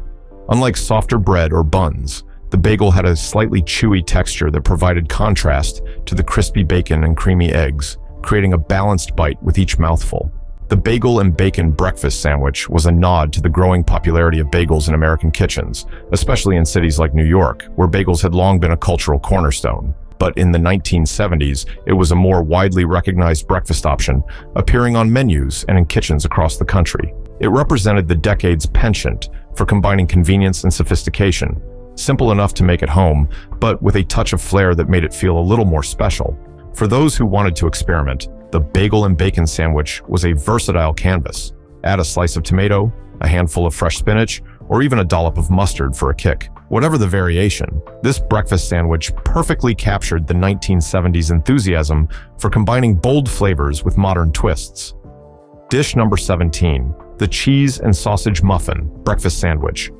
Unlike softer bread or buns, the bagel had a slightly chewy texture that provided contrast to the crispy bacon and creamy eggs, creating a balanced bite with each mouthful. The bagel and bacon breakfast sandwich was a nod to the growing popularity of bagels in American kitchens, especially in cities like New York, where bagels had long been a cultural cornerstone. But in the 1970s, it was a more widely recognized breakfast option, appearing on menus and in kitchens across the country. It represented the decade's penchant for combining convenience and sophistication, simple enough to make at home, but with a touch of flair that made it feel a little more special. For those who wanted to experiment, the bagel and bacon sandwich was a versatile canvas. Add a slice of tomato, a handful of fresh spinach, or even a dollop of mustard for a kick. Whatever the variation, this breakfast sandwich perfectly captured the 1970s enthusiasm for combining bold flavors with modern twists. Dish number 17, the cheese and sausage muffin breakfast sandwich.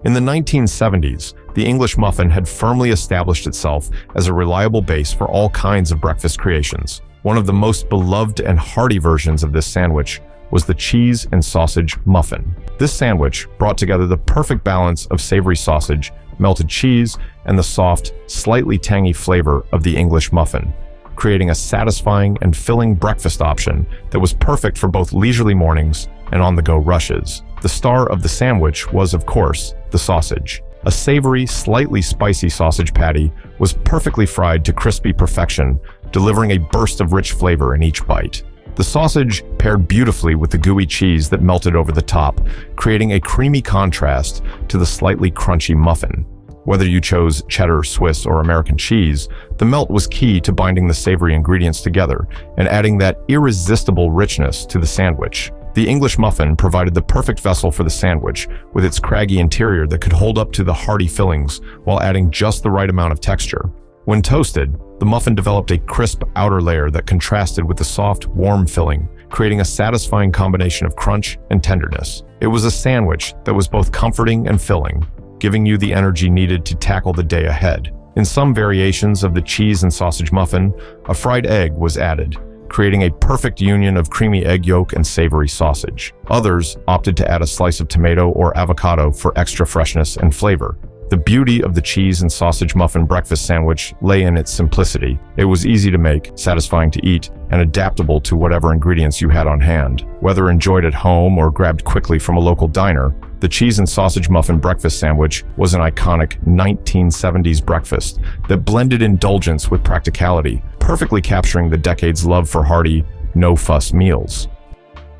In the 1970s, the English muffin had firmly established itself as a reliable base for all kinds of breakfast creations. One of the most beloved and hearty versions of this sandwich was the cheese and sausage muffin. This sandwich brought together the perfect balance of savory sausage, melted cheese, and the soft, slightly tangy flavor of the English muffin, creating a satisfying and filling breakfast option that was perfect for both leisurely mornings and on-the-go rushes. The star of the sandwich was, of course, the sausage. A savory, slightly spicy sausage patty was perfectly fried to crispy perfection, delivering a burst of rich flavor in each bite. The sausage paired beautifully with the gooey cheese that melted over the top, creating a creamy contrast to the slightly crunchy muffin. Whether you chose cheddar, Swiss, or American cheese, the melt was key to binding the savory ingredients together and adding that irresistible richness to the sandwich. The English muffin provided the perfect vessel for the sandwich, with its craggy interior that could hold up to the hearty fillings while adding just the right amount of texture. When toasted, the muffin developed a crisp outer layer that contrasted with the soft, warm filling, creating a satisfying combination of crunch and tenderness. It was a sandwich that was both comforting and filling, giving you the energy needed to tackle the day ahead. In some variations of the cheese and sausage muffin, a fried egg was added, creating a perfect union of creamy egg yolk and savory sausage. Others opted to add a slice of tomato or avocado for extra freshness and flavor. The beauty of the cheese and sausage muffin breakfast sandwich lay in its simplicity. It was easy to make, satisfying to eat, and adaptable to whatever ingredients you had on hand. Whether enjoyed at home or grabbed quickly from a local diner, the cheese and sausage muffin breakfast sandwich was an iconic 1970s breakfast that blended indulgence with practicality, perfectly capturing the decade's love for hearty, no-fuss meals.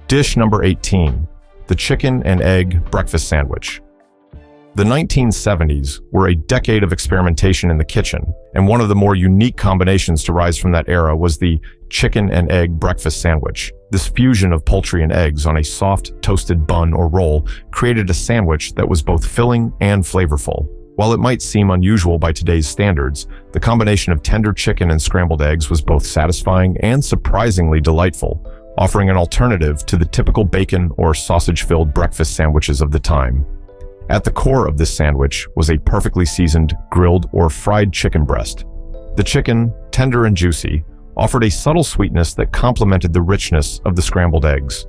Dish number 18, the chicken and egg breakfast sandwich. The 1970s were a decade of experimentation in the kitchen, and one of the more unique combinations to rise from that era was the chicken and egg breakfast sandwich. This fusion of poultry and eggs on a soft, toasted bun or roll created a sandwich that was both filling and flavorful. While it might seem unusual by today's standards, the combination of tender chicken and scrambled eggs was both satisfying and surprisingly delightful, offering an alternative to the typical bacon or sausage-filled breakfast sandwiches of the time. At the core of this sandwich was a perfectly seasoned, grilled or fried chicken breast. The chicken, tender and juicy, offered a subtle sweetness that complemented the richness of the scrambled eggs.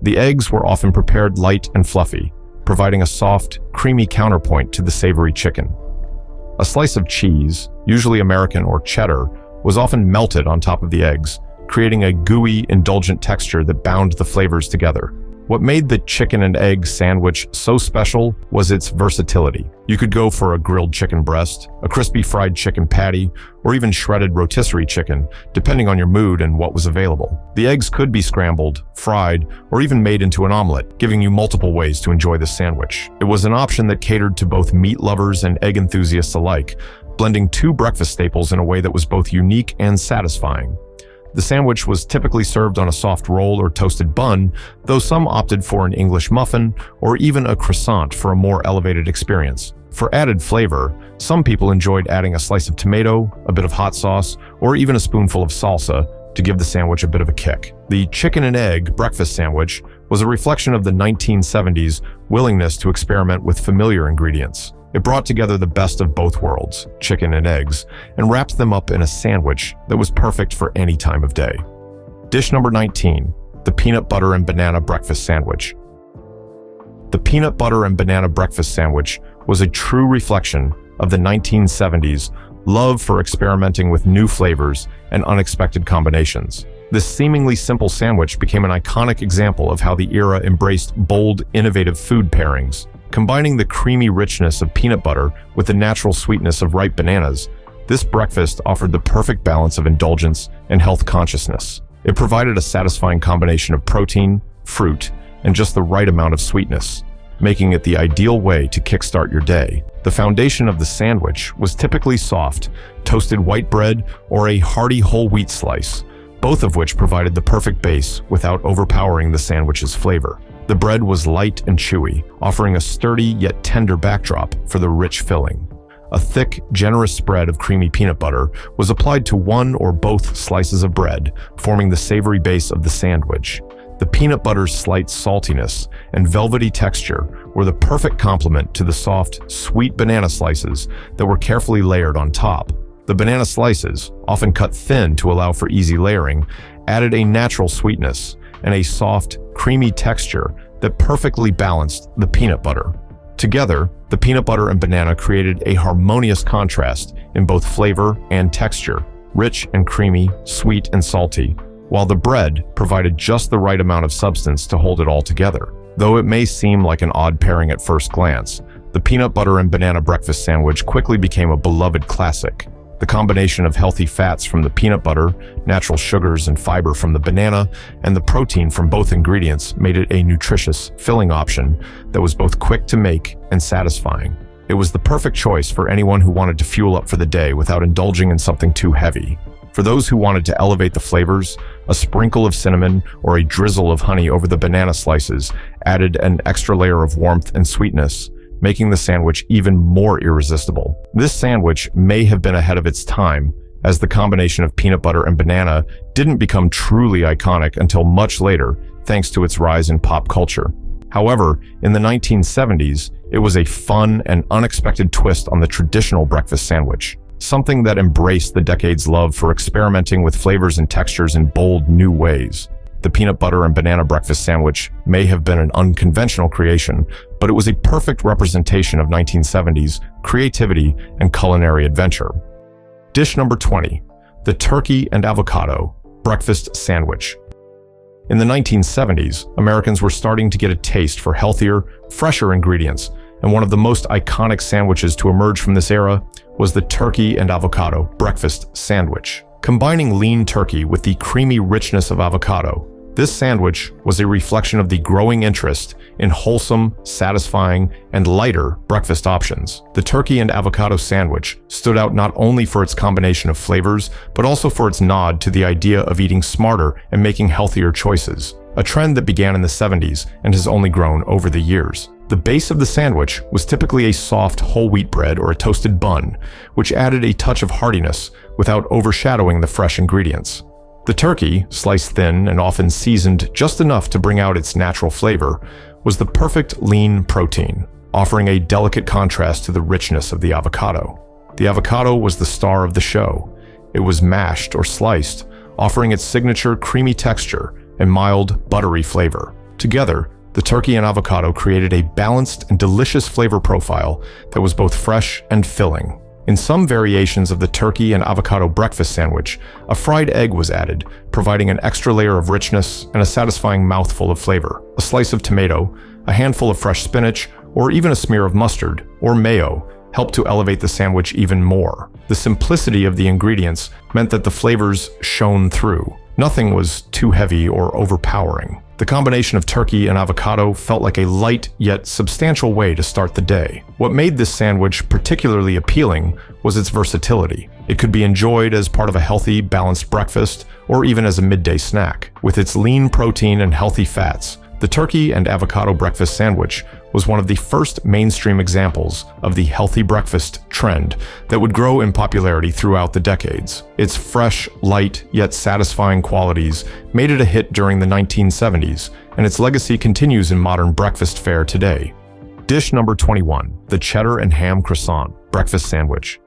The eggs were often prepared light and fluffy, providing a soft, creamy counterpoint to the savory chicken. A slice of cheese, usually American or cheddar, was often melted on top of the eggs, creating a gooey, indulgent texture that bound the flavors together. What made the chicken and egg sandwich so special was its versatility. You could go for a grilled chicken breast, a crispy fried chicken patty, or even shredded rotisserie chicken, depending on your mood and what was available. The eggs could be scrambled, fried, or even made into an omelet, giving you multiple ways to enjoy the sandwich. It was an option that catered to both meat lovers and egg enthusiasts alike, blending two breakfast staples in a way that was both unique and satisfying. The sandwich was typically served on a soft roll or toasted bun, though some opted for an English muffin or even a croissant for a more elevated experience. For added flavor, some people enjoyed adding a slice of tomato, a bit of hot sauce, or even a spoonful of salsa to give the sandwich a bit of a kick. The chicken and egg breakfast sandwich was a reflection of the 1970s willingness to experiment with familiar ingredients. It brought together the best of both worlds, chicken and eggs, and wrapped them up in a sandwich that was perfect for any time of day. Dish number 19, the peanut butter and banana breakfast sandwich. The peanut butter and banana breakfast sandwich was a true reflection of the 1970s love for experimenting with new flavors and unexpected combinations. This seemingly simple sandwich became an iconic example of how the era embraced bold, innovative food pairings. Combining the creamy richness of peanut butter with the natural sweetness of ripe bananas, this breakfast offered the perfect balance of indulgence and health consciousness. It provided a satisfying combination of protein, fruit, and just the right amount of sweetness, making it the ideal way to kickstart your day. The foundation of the sandwich was typically soft, toasted white bread or a hearty whole wheat slice, both of which provided the perfect base without overpowering the sandwich's flavor. The bread was light and chewy, offering a sturdy yet tender backdrop for the rich filling. A thick, generous spread of creamy peanut butter was applied to one or both slices of bread, forming the savory base of the sandwich. The peanut butter's slight saltiness and velvety texture were the perfect complement to the soft, sweet banana slices that were carefully layered on top. The banana slices, often cut thin to allow for easy layering, added a natural sweetness and a soft, creamy texture that perfectly balanced the peanut butter. Together, the peanut butter and banana created a harmonious contrast in both flavor and texture, rich and creamy, sweet and salty, while the bread provided just the right amount of substance to hold it all together. Though it may seem like an odd pairing at first glance, the peanut butter and banana breakfast sandwich quickly became a beloved classic. The combination of healthy fats from the peanut butter, natural sugars and fiber from the banana, and the protein from both ingredients made it a nutritious, filling option that was both quick to make and satisfying. It was the perfect choice for anyone who wanted to fuel up for the day without indulging in something too heavy. For those who wanted to elevate the flavors, a sprinkle of cinnamon or a drizzle of honey over the banana slices added an extra layer of warmth and sweetness, making the sandwich even more irresistible. This sandwich may have been ahead of its time, as the combination of peanut butter and banana didn't become truly iconic until much later, thanks to its rise in pop culture. However, in the 1970s, it was a fun and unexpected twist on the traditional breakfast sandwich, something that embraced the decade's love for experimenting with flavors and textures in bold, new ways. The peanut butter and banana breakfast sandwich may have been an unconventional creation, but it was a perfect representation of 1970s creativity and culinary adventure. Dish number 20, the turkey and avocado breakfast sandwich. In the 1970s, Americans were starting to get a taste for healthier, fresher ingredients, and one of the most iconic sandwiches to emerge from this era was the turkey and avocado breakfast sandwich. Combining lean turkey with the creamy richness of avocado, this sandwich was a reflection of the growing interest in wholesome, satisfying, and lighter breakfast options. The turkey and avocado sandwich stood out not only for its combination of flavors, but also for its nod to the idea of eating smarter and making healthier choices, a trend that began in the 70s and has only grown over the years. The base of the sandwich was typically a soft whole wheat bread or a toasted bun, which added a touch of heartiness without overshadowing the fresh ingredients. The turkey, sliced thin and often seasoned just enough to bring out its natural flavor, was the perfect lean protein, offering a delicate contrast to the richness of the avocado. The avocado was the star of the show. It was mashed or sliced, offering its signature creamy texture and mild, buttery flavor. Together, the turkey and avocado created a balanced and delicious flavor profile that was both fresh and filling. In some variations of the turkey and avocado breakfast sandwich, a fried egg was added, providing an extra layer of richness and a satisfying mouthful of flavor. A slice of tomato, a handful of fresh spinach, or even a smear of mustard or mayo helped to elevate the sandwich even more. The simplicity of the ingredients meant that the flavors shone through. Nothing was too heavy or overpowering. The combination of turkey and avocado felt like a light yet substantial way to start the day. What made this sandwich particularly appealing was its versatility. It could be enjoyed as part of a healthy, balanced breakfast or even as a midday snack. With its lean protein and healthy fats, the turkey and avocado breakfast sandwich was one of the first mainstream examples of the healthy breakfast trend that would grow in popularity throughout the decades. Its fresh, light, yet satisfying qualities made it a hit during the 1970s, and its legacy continues in modern breakfast fare today. Dish number 21, the cheddar and ham croissant breakfast sandwich.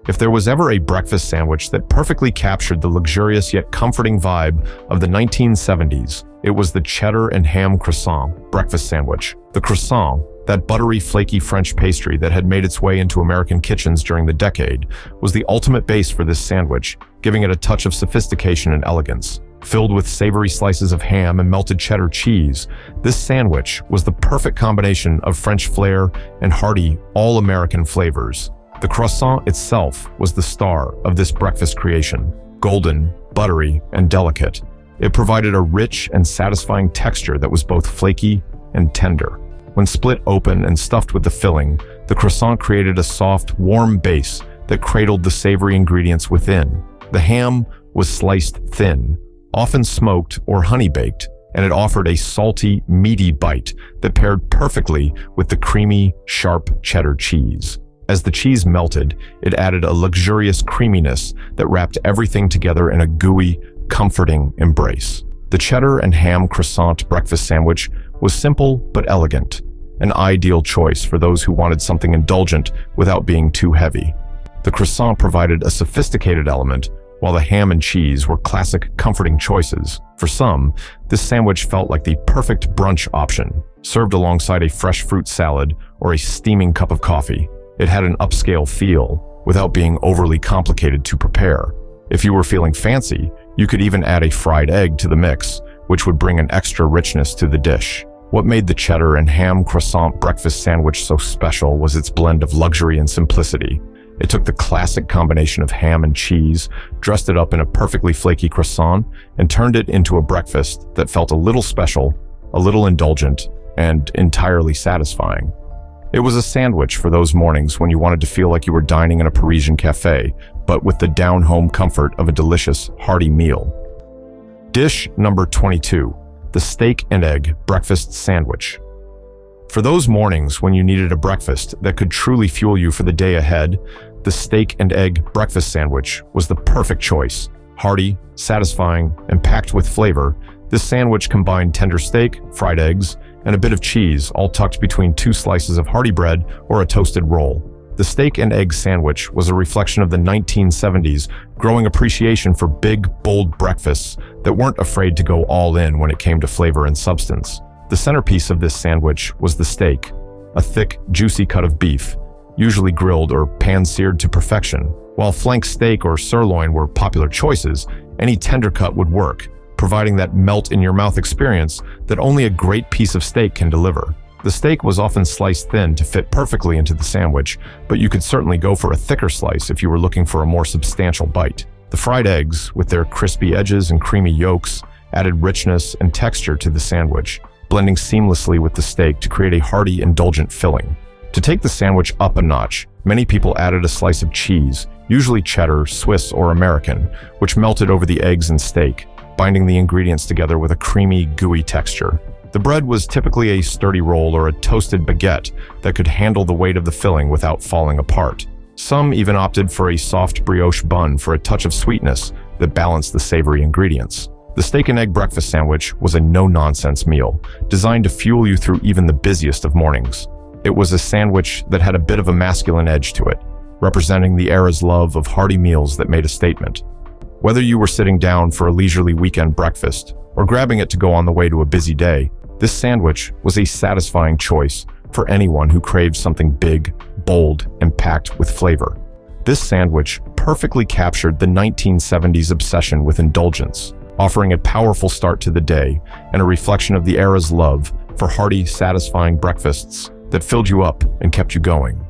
If there was ever a breakfast sandwich that perfectly captured the luxurious yet comforting vibe of the 1970s, it was the cheddar and ham croissant breakfast sandwich. The croissant, that buttery, flaky French pastry that had made its way into American kitchens during the decade, was the ultimate base for this sandwich, giving it a touch of sophistication and elegance. Filled with savory slices of ham and melted cheddar cheese, this sandwich was the perfect combination of French flair and hearty, all-American flavors. The croissant itself was the star of this breakfast creation. Golden, buttery, and delicate, it provided a rich and satisfying texture that was both flaky and tender. When split open and stuffed with the filling, the croissant created a soft, warm base that cradled the savory ingredients within. The ham was sliced thin, often smoked or honey-baked, and it offered a salty, meaty bite that paired perfectly with the creamy, sharp cheddar cheese. As the cheese melted, it added a luxurious creaminess that wrapped everything together in a gooey, comforting embrace. The cheddar and ham croissant breakfast sandwich was simple but elegant, an ideal choice for those who wanted something indulgent without being too heavy. The croissant provided a sophisticated element, while the ham and cheese were classic, comforting choices. For some, this sandwich felt like the perfect brunch option, served alongside a fresh fruit salad or a steaming cup of coffee. It had an upscale feel, without being overly complicated to prepare. If you were feeling fancy, you could even add a fried egg to the mix, which would bring an extra richness to the dish. What made the cheddar and ham croissant breakfast sandwich so special was its blend of luxury and simplicity. It took the classic combination of ham and cheese, dressed it up in a perfectly flaky croissant, and turned it into a breakfast that felt a little special, a little indulgent, and entirely satisfying. It was a sandwich for those mornings when you wanted to feel like you were dining in a Parisian cafe, but with the down-home comfort of a delicious, hearty meal. Dish number 22, the steak and egg breakfast sandwich. For those mornings when you needed a breakfast that could truly fuel you for the day ahead, the steak and egg breakfast sandwich was the perfect choice. Hearty, satisfying, and packed with flavor, this sandwich combined tender steak, fried eggs, and a bit of cheese, all tucked between two slices of hearty bread or a toasted roll. The steak and egg sandwich was a reflection of the 1970s growing appreciation for big, bold breakfasts that weren't afraid to go all in when it came to flavor and substance. The centerpiece of this sandwich was the steak, a thick, juicy cut of beef, usually grilled or pan-seared to perfection. While flank steak or sirloin were popular choices, any tender cut would work, providing that melt-in-your-mouth experience that only a great piece of steak can deliver. The steak was often sliced thin to fit perfectly into the sandwich, but you could certainly go for a thicker slice if you were looking for a more substantial bite. The fried eggs, with their crispy edges and creamy yolks, added richness and texture to the sandwich, blending seamlessly with the steak to create a hearty, indulgent filling. To take the sandwich up a notch, many people added a slice of cheese, usually cheddar, Swiss, or American, which melted over the eggs and steak, binding the ingredients together with a creamy, gooey texture. The bread was typically a sturdy roll or a toasted baguette that could handle the weight of the filling without falling apart. Some even opted for a soft brioche bun for a touch of sweetness that balanced the savory ingredients. The steak and egg breakfast sandwich was a no-nonsense meal, designed to fuel you through even the busiest of mornings. It was a sandwich that had a bit of a masculine edge to it, representing the era's love of hearty meals that made a statement. Whether you were sitting down for a leisurely weekend breakfast or grabbing it to go on the way to a busy day, this sandwich was a satisfying choice for anyone who craved something big, bold, and packed with flavor. This sandwich perfectly captured the 1970s obsession with indulgence, offering a powerful start to the day and a reflection of the era's love for hearty, satisfying breakfasts that filled you up and kept you going.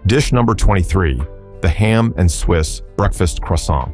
Dish number 23, the ham and Swiss breakfast croissant.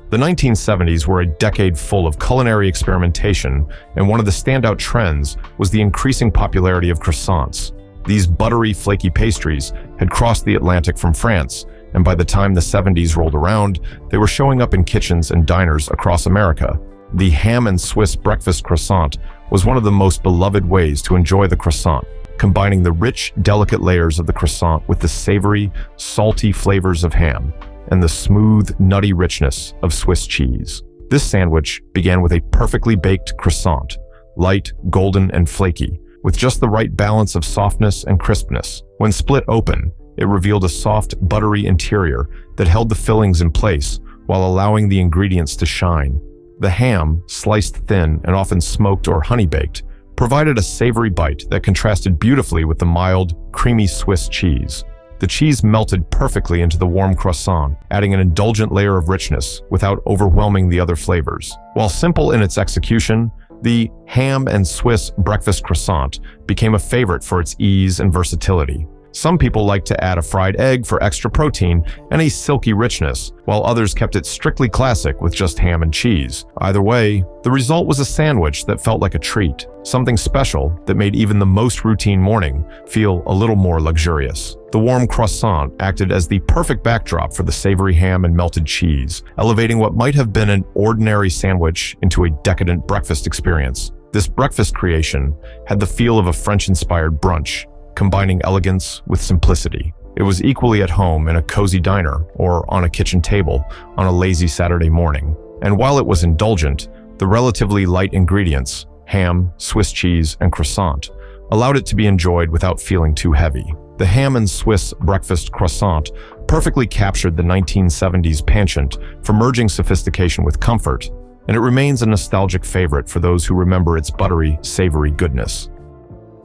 The 1970s were a decade full of culinary experimentation, and one of the standout trends was the increasing popularity of croissants. These buttery, flaky pastries had crossed the Atlantic from France, and by the time the 70s rolled around, they were showing up in kitchens and diners across America. The ham and Swiss breakfast croissant was one of the most beloved ways to enjoy the croissant, combining the rich, delicate layers of the croissant with the savory, salty flavors of ham and the smooth, nutty richness of Swiss cheese. This sandwich began with a perfectly baked croissant, light, golden, and flaky, with just the right balance of softness and crispness. When split open, it revealed a soft, buttery interior that held the fillings in place while allowing the ingredients to shine. The ham, sliced thin and often smoked or honey-baked, provided a savory bite that contrasted beautifully with the mild, creamy Swiss cheese. The cheese melted perfectly into the warm croissant, adding an indulgent layer of richness without overwhelming the other flavors. While simple in its execution, the ham and Swiss breakfast croissant became a favorite for its ease and versatility. Some people liked to add a fried egg for extra protein and a silky richness, while others kept it strictly classic with just ham and cheese. Either way, the result was a sandwich that felt like a treat, something special that made even the most routine morning feel a little more luxurious. The warm croissant acted as the perfect backdrop for the savory ham and melted cheese, elevating what might have been an ordinary sandwich into a decadent breakfast experience. This breakfast creation had the feel of a French-inspired brunch, combining elegance with simplicity. It was equally at home in a cozy diner or on a kitchen table on a lazy Saturday morning. And while it was indulgent, the relatively light ingredients, ham, Swiss cheese, and croissant, allowed it to be enjoyed without feeling too heavy. The ham and Swiss breakfast croissant perfectly captured the 1970s penchant for merging sophistication with comfort, and it remains a nostalgic favorite for those who remember its buttery, savory goodness.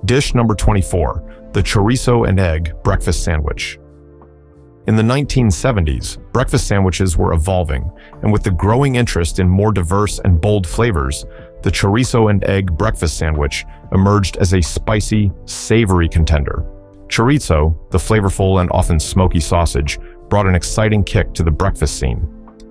Dish number 24, the chorizo and egg breakfast sandwich. In the 1970s, breakfast sandwiches were evolving, and with the growing interest in more diverse and bold flavors, the chorizo and egg breakfast sandwich emerged as a spicy, savory contender. Chorizo, the flavorful and often smoky sausage, brought an exciting kick to the breakfast scene.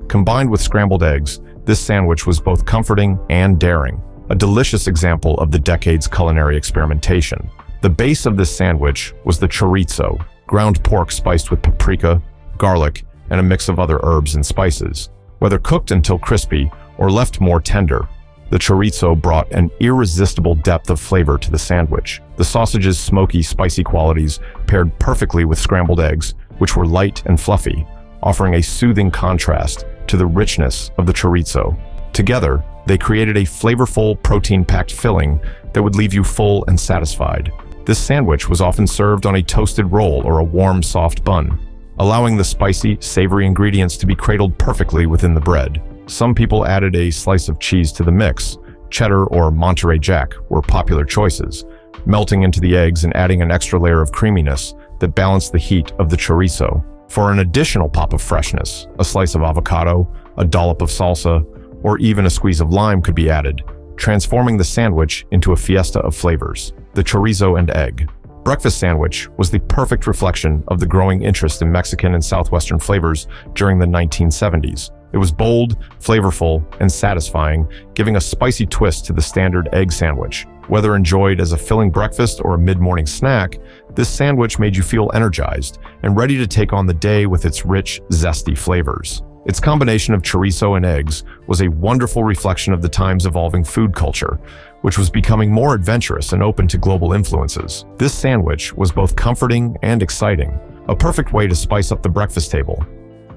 Combined with scrambled eggs, this sandwich was both comforting and daring, a delicious example of the decade's culinary experimentation. The base of this sandwich was the chorizo, ground pork spiced with paprika, garlic, and a mix of other herbs and spices. Whether cooked until crispy or left more tender, the chorizo brought an irresistible depth of flavor to the sandwich. The sausage's smoky, spicy qualities paired perfectly with scrambled eggs, which were light and fluffy, offering a soothing contrast to the richness of the chorizo. Together, they created a flavorful, protein-packed filling that would leave you full and satisfied. This sandwich was often served on a toasted roll or a warm, soft bun, allowing the spicy, savory ingredients to be cradled perfectly within the bread. Some people added a slice of cheese to the mix. Cheddar or Monterey Jack were popular choices, melting into the eggs and adding an extra layer of creaminess that balanced the heat of the chorizo. For an additional pop of freshness, a slice of avocado, a dollop of salsa, or even a squeeze of lime could be added, transforming the sandwich into a fiesta of flavors. The chorizo and egg breakfast sandwich was the perfect reflection of the growing interest in Mexican and Southwestern flavors during the 1970s. It was bold, flavorful, and satisfying, giving a spicy twist to the standard egg sandwich. Whether enjoyed as a filling breakfast or a mid-morning snack, this sandwich made you feel energized and ready to take on the day with its rich, zesty flavors. Its combination of chorizo and eggs was a wonderful reflection of the time's evolving food culture, which was becoming more adventurous and open to global influences. This sandwich was both comforting and exciting, a perfect way to spice up the breakfast table.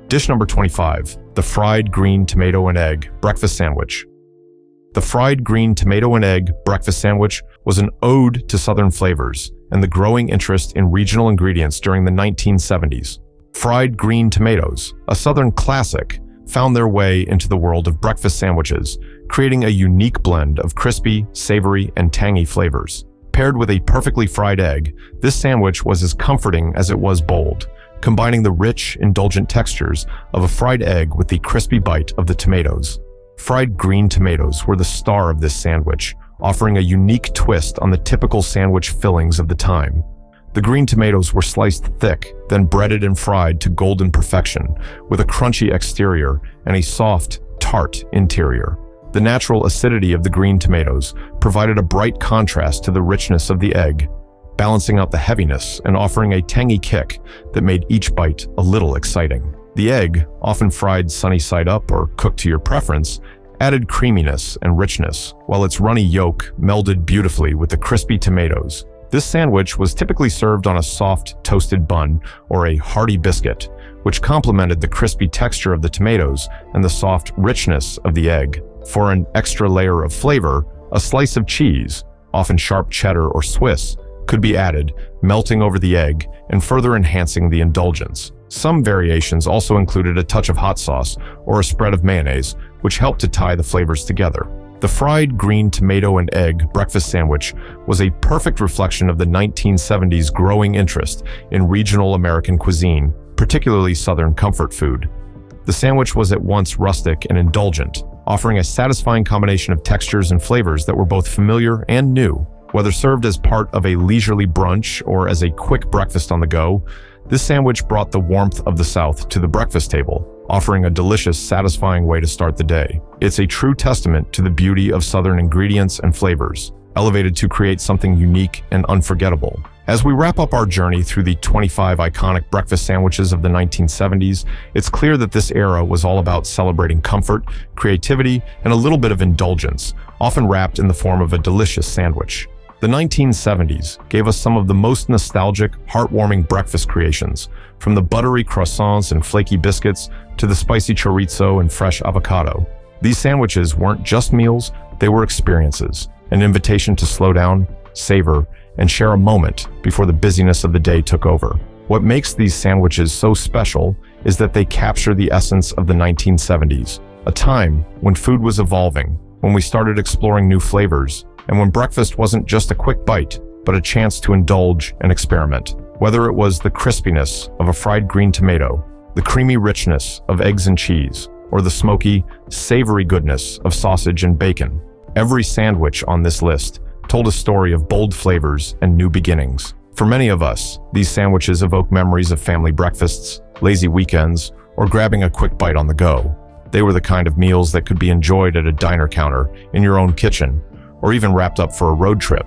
Dish number 25, the fried green tomato and egg breakfast sandwich. The fried green tomato and egg breakfast sandwich was an ode to Southern flavors and the growing interest in regional ingredients during the 1970s. Fried green tomatoes, a Southern classic, found their way into the world of breakfast sandwiches, creating a unique blend of crispy, savory, and tangy flavors. Paired with a perfectly fried egg, this sandwich was as comforting as it was bold, combining the rich, indulgent textures of a fried egg with the crispy bite of the tomatoes. Fried green tomatoes were the star of this sandwich, offering a unique twist on the typical sandwich fillings of the time. The green tomatoes were sliced thick, then breaded and fried to golden perfection, with a crunchy exterior and a soft, tart interior. The natural acidity of the green tomatoes provided a bright contrast to the richness of the egg, balancing out the heaviness and offering a tangy kick that made each bite a little exciting. The egg, often fried sunny side up or cooked to your preference, added creaminess and richness, while its runny yolk melded beautifully with the crispy tomatoes. This sandwich was typically served on a soft, toasted bun or a hearty biscuit, which complemented the crispy texture of the tomatoes and the soft richness of the egg. For an extra layer of flavor, a slice of cheese, often sharp cheddar or Swiss, could be added, melting over the egg and further enhancing the indulgence. Some variations also included a touch of hot sauce or a spread of mayonnaise, which helped to tie the flavors together. The fried green tomato and egg breakfast sandwich was a perfect reflection of the 1970s growing interest in regional American cuisine, particularly Southern comfort food. The sandwich was at once rustic and indulgent, offering a satisfying combination of textures and flavors that were both familiar and new. Whether served as part of a leisurely brunch or as a quick breakfast on the go, this sandwich brought the warmth of the South to the breakfast table, offering a delicious, satisfying way to start the day. It's a true testament to the beauty of Southern ingredients and flavors, elevated to create something unique and unforgettable. As we wrap up our journey through the 25 iconic breakfast sandwiches of the 1970s, it's clear that this era was all about celebrating comfort, creativity, and a little bit of indulgence, often wrapped in the form of a delicious sandwich. The 1970s gave us some of the most nostalgic, heartwarming breakfast creations, from the buttery croissants and flaky biscuits to the spicy chorizo and fresh avocado. These sandwiches weren't just meals, they were experiences, an invitation to slow down, savor, and share a moment before the busyness of the day took over. What makes these sandwiches so special is that they capture the essence of the 1970s, a time when food was evolving, when we started exploring new flavors, and when breakfast wasn't just a quick bite, but a chance to indulge and experiment. Whether it was the crispiness of a fried green tomato, the creamy richness of eggs and cheese, or the smoky, savory goodness of sausage and bacon, every sandwich on this list told a story of bold flavors and new beginnings. For many of us, these sandwiches evoke memories of family breakfasts, lazy weekends, or grabbing a quick bite on the go. They were the kind of meals that could be enjoyed at a diner counter, in your own kitchen, or even wrapped up for a road trip.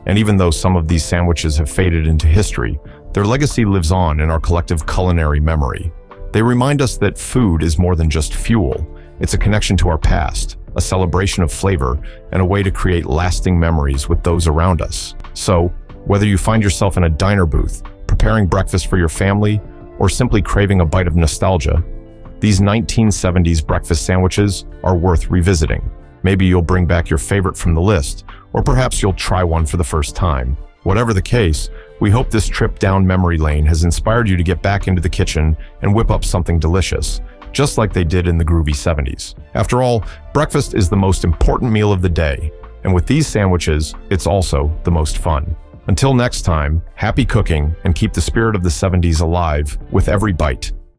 And even though some of these sandwiches have faded into history, their legacy lives on in our collective culinary memory. They remind us that food is more than just fuel. It's a connection to our past, a celebration of flavor, and a way to create lasting memories with those around us. So, whether you find yourself in a diner booth, preparing breakfast for your family, or simply craving a bite of nostalgia, these 1970s breakfast sandwiches are worth revisiting. Maybe you'll bring back your favorite from the list, or perhaps you'll try one for the first time. Whatever the case, we hope this trip down memory lane has inspired you to get back into the kitchen and whip up something delicious, just like they did in the groovy 70s. After all, breakfast is the most important meal of the day, and with these sandwiches, it's also the most fun. Until next time, happy cooking and keep the spirit of the 70s alive with every bite.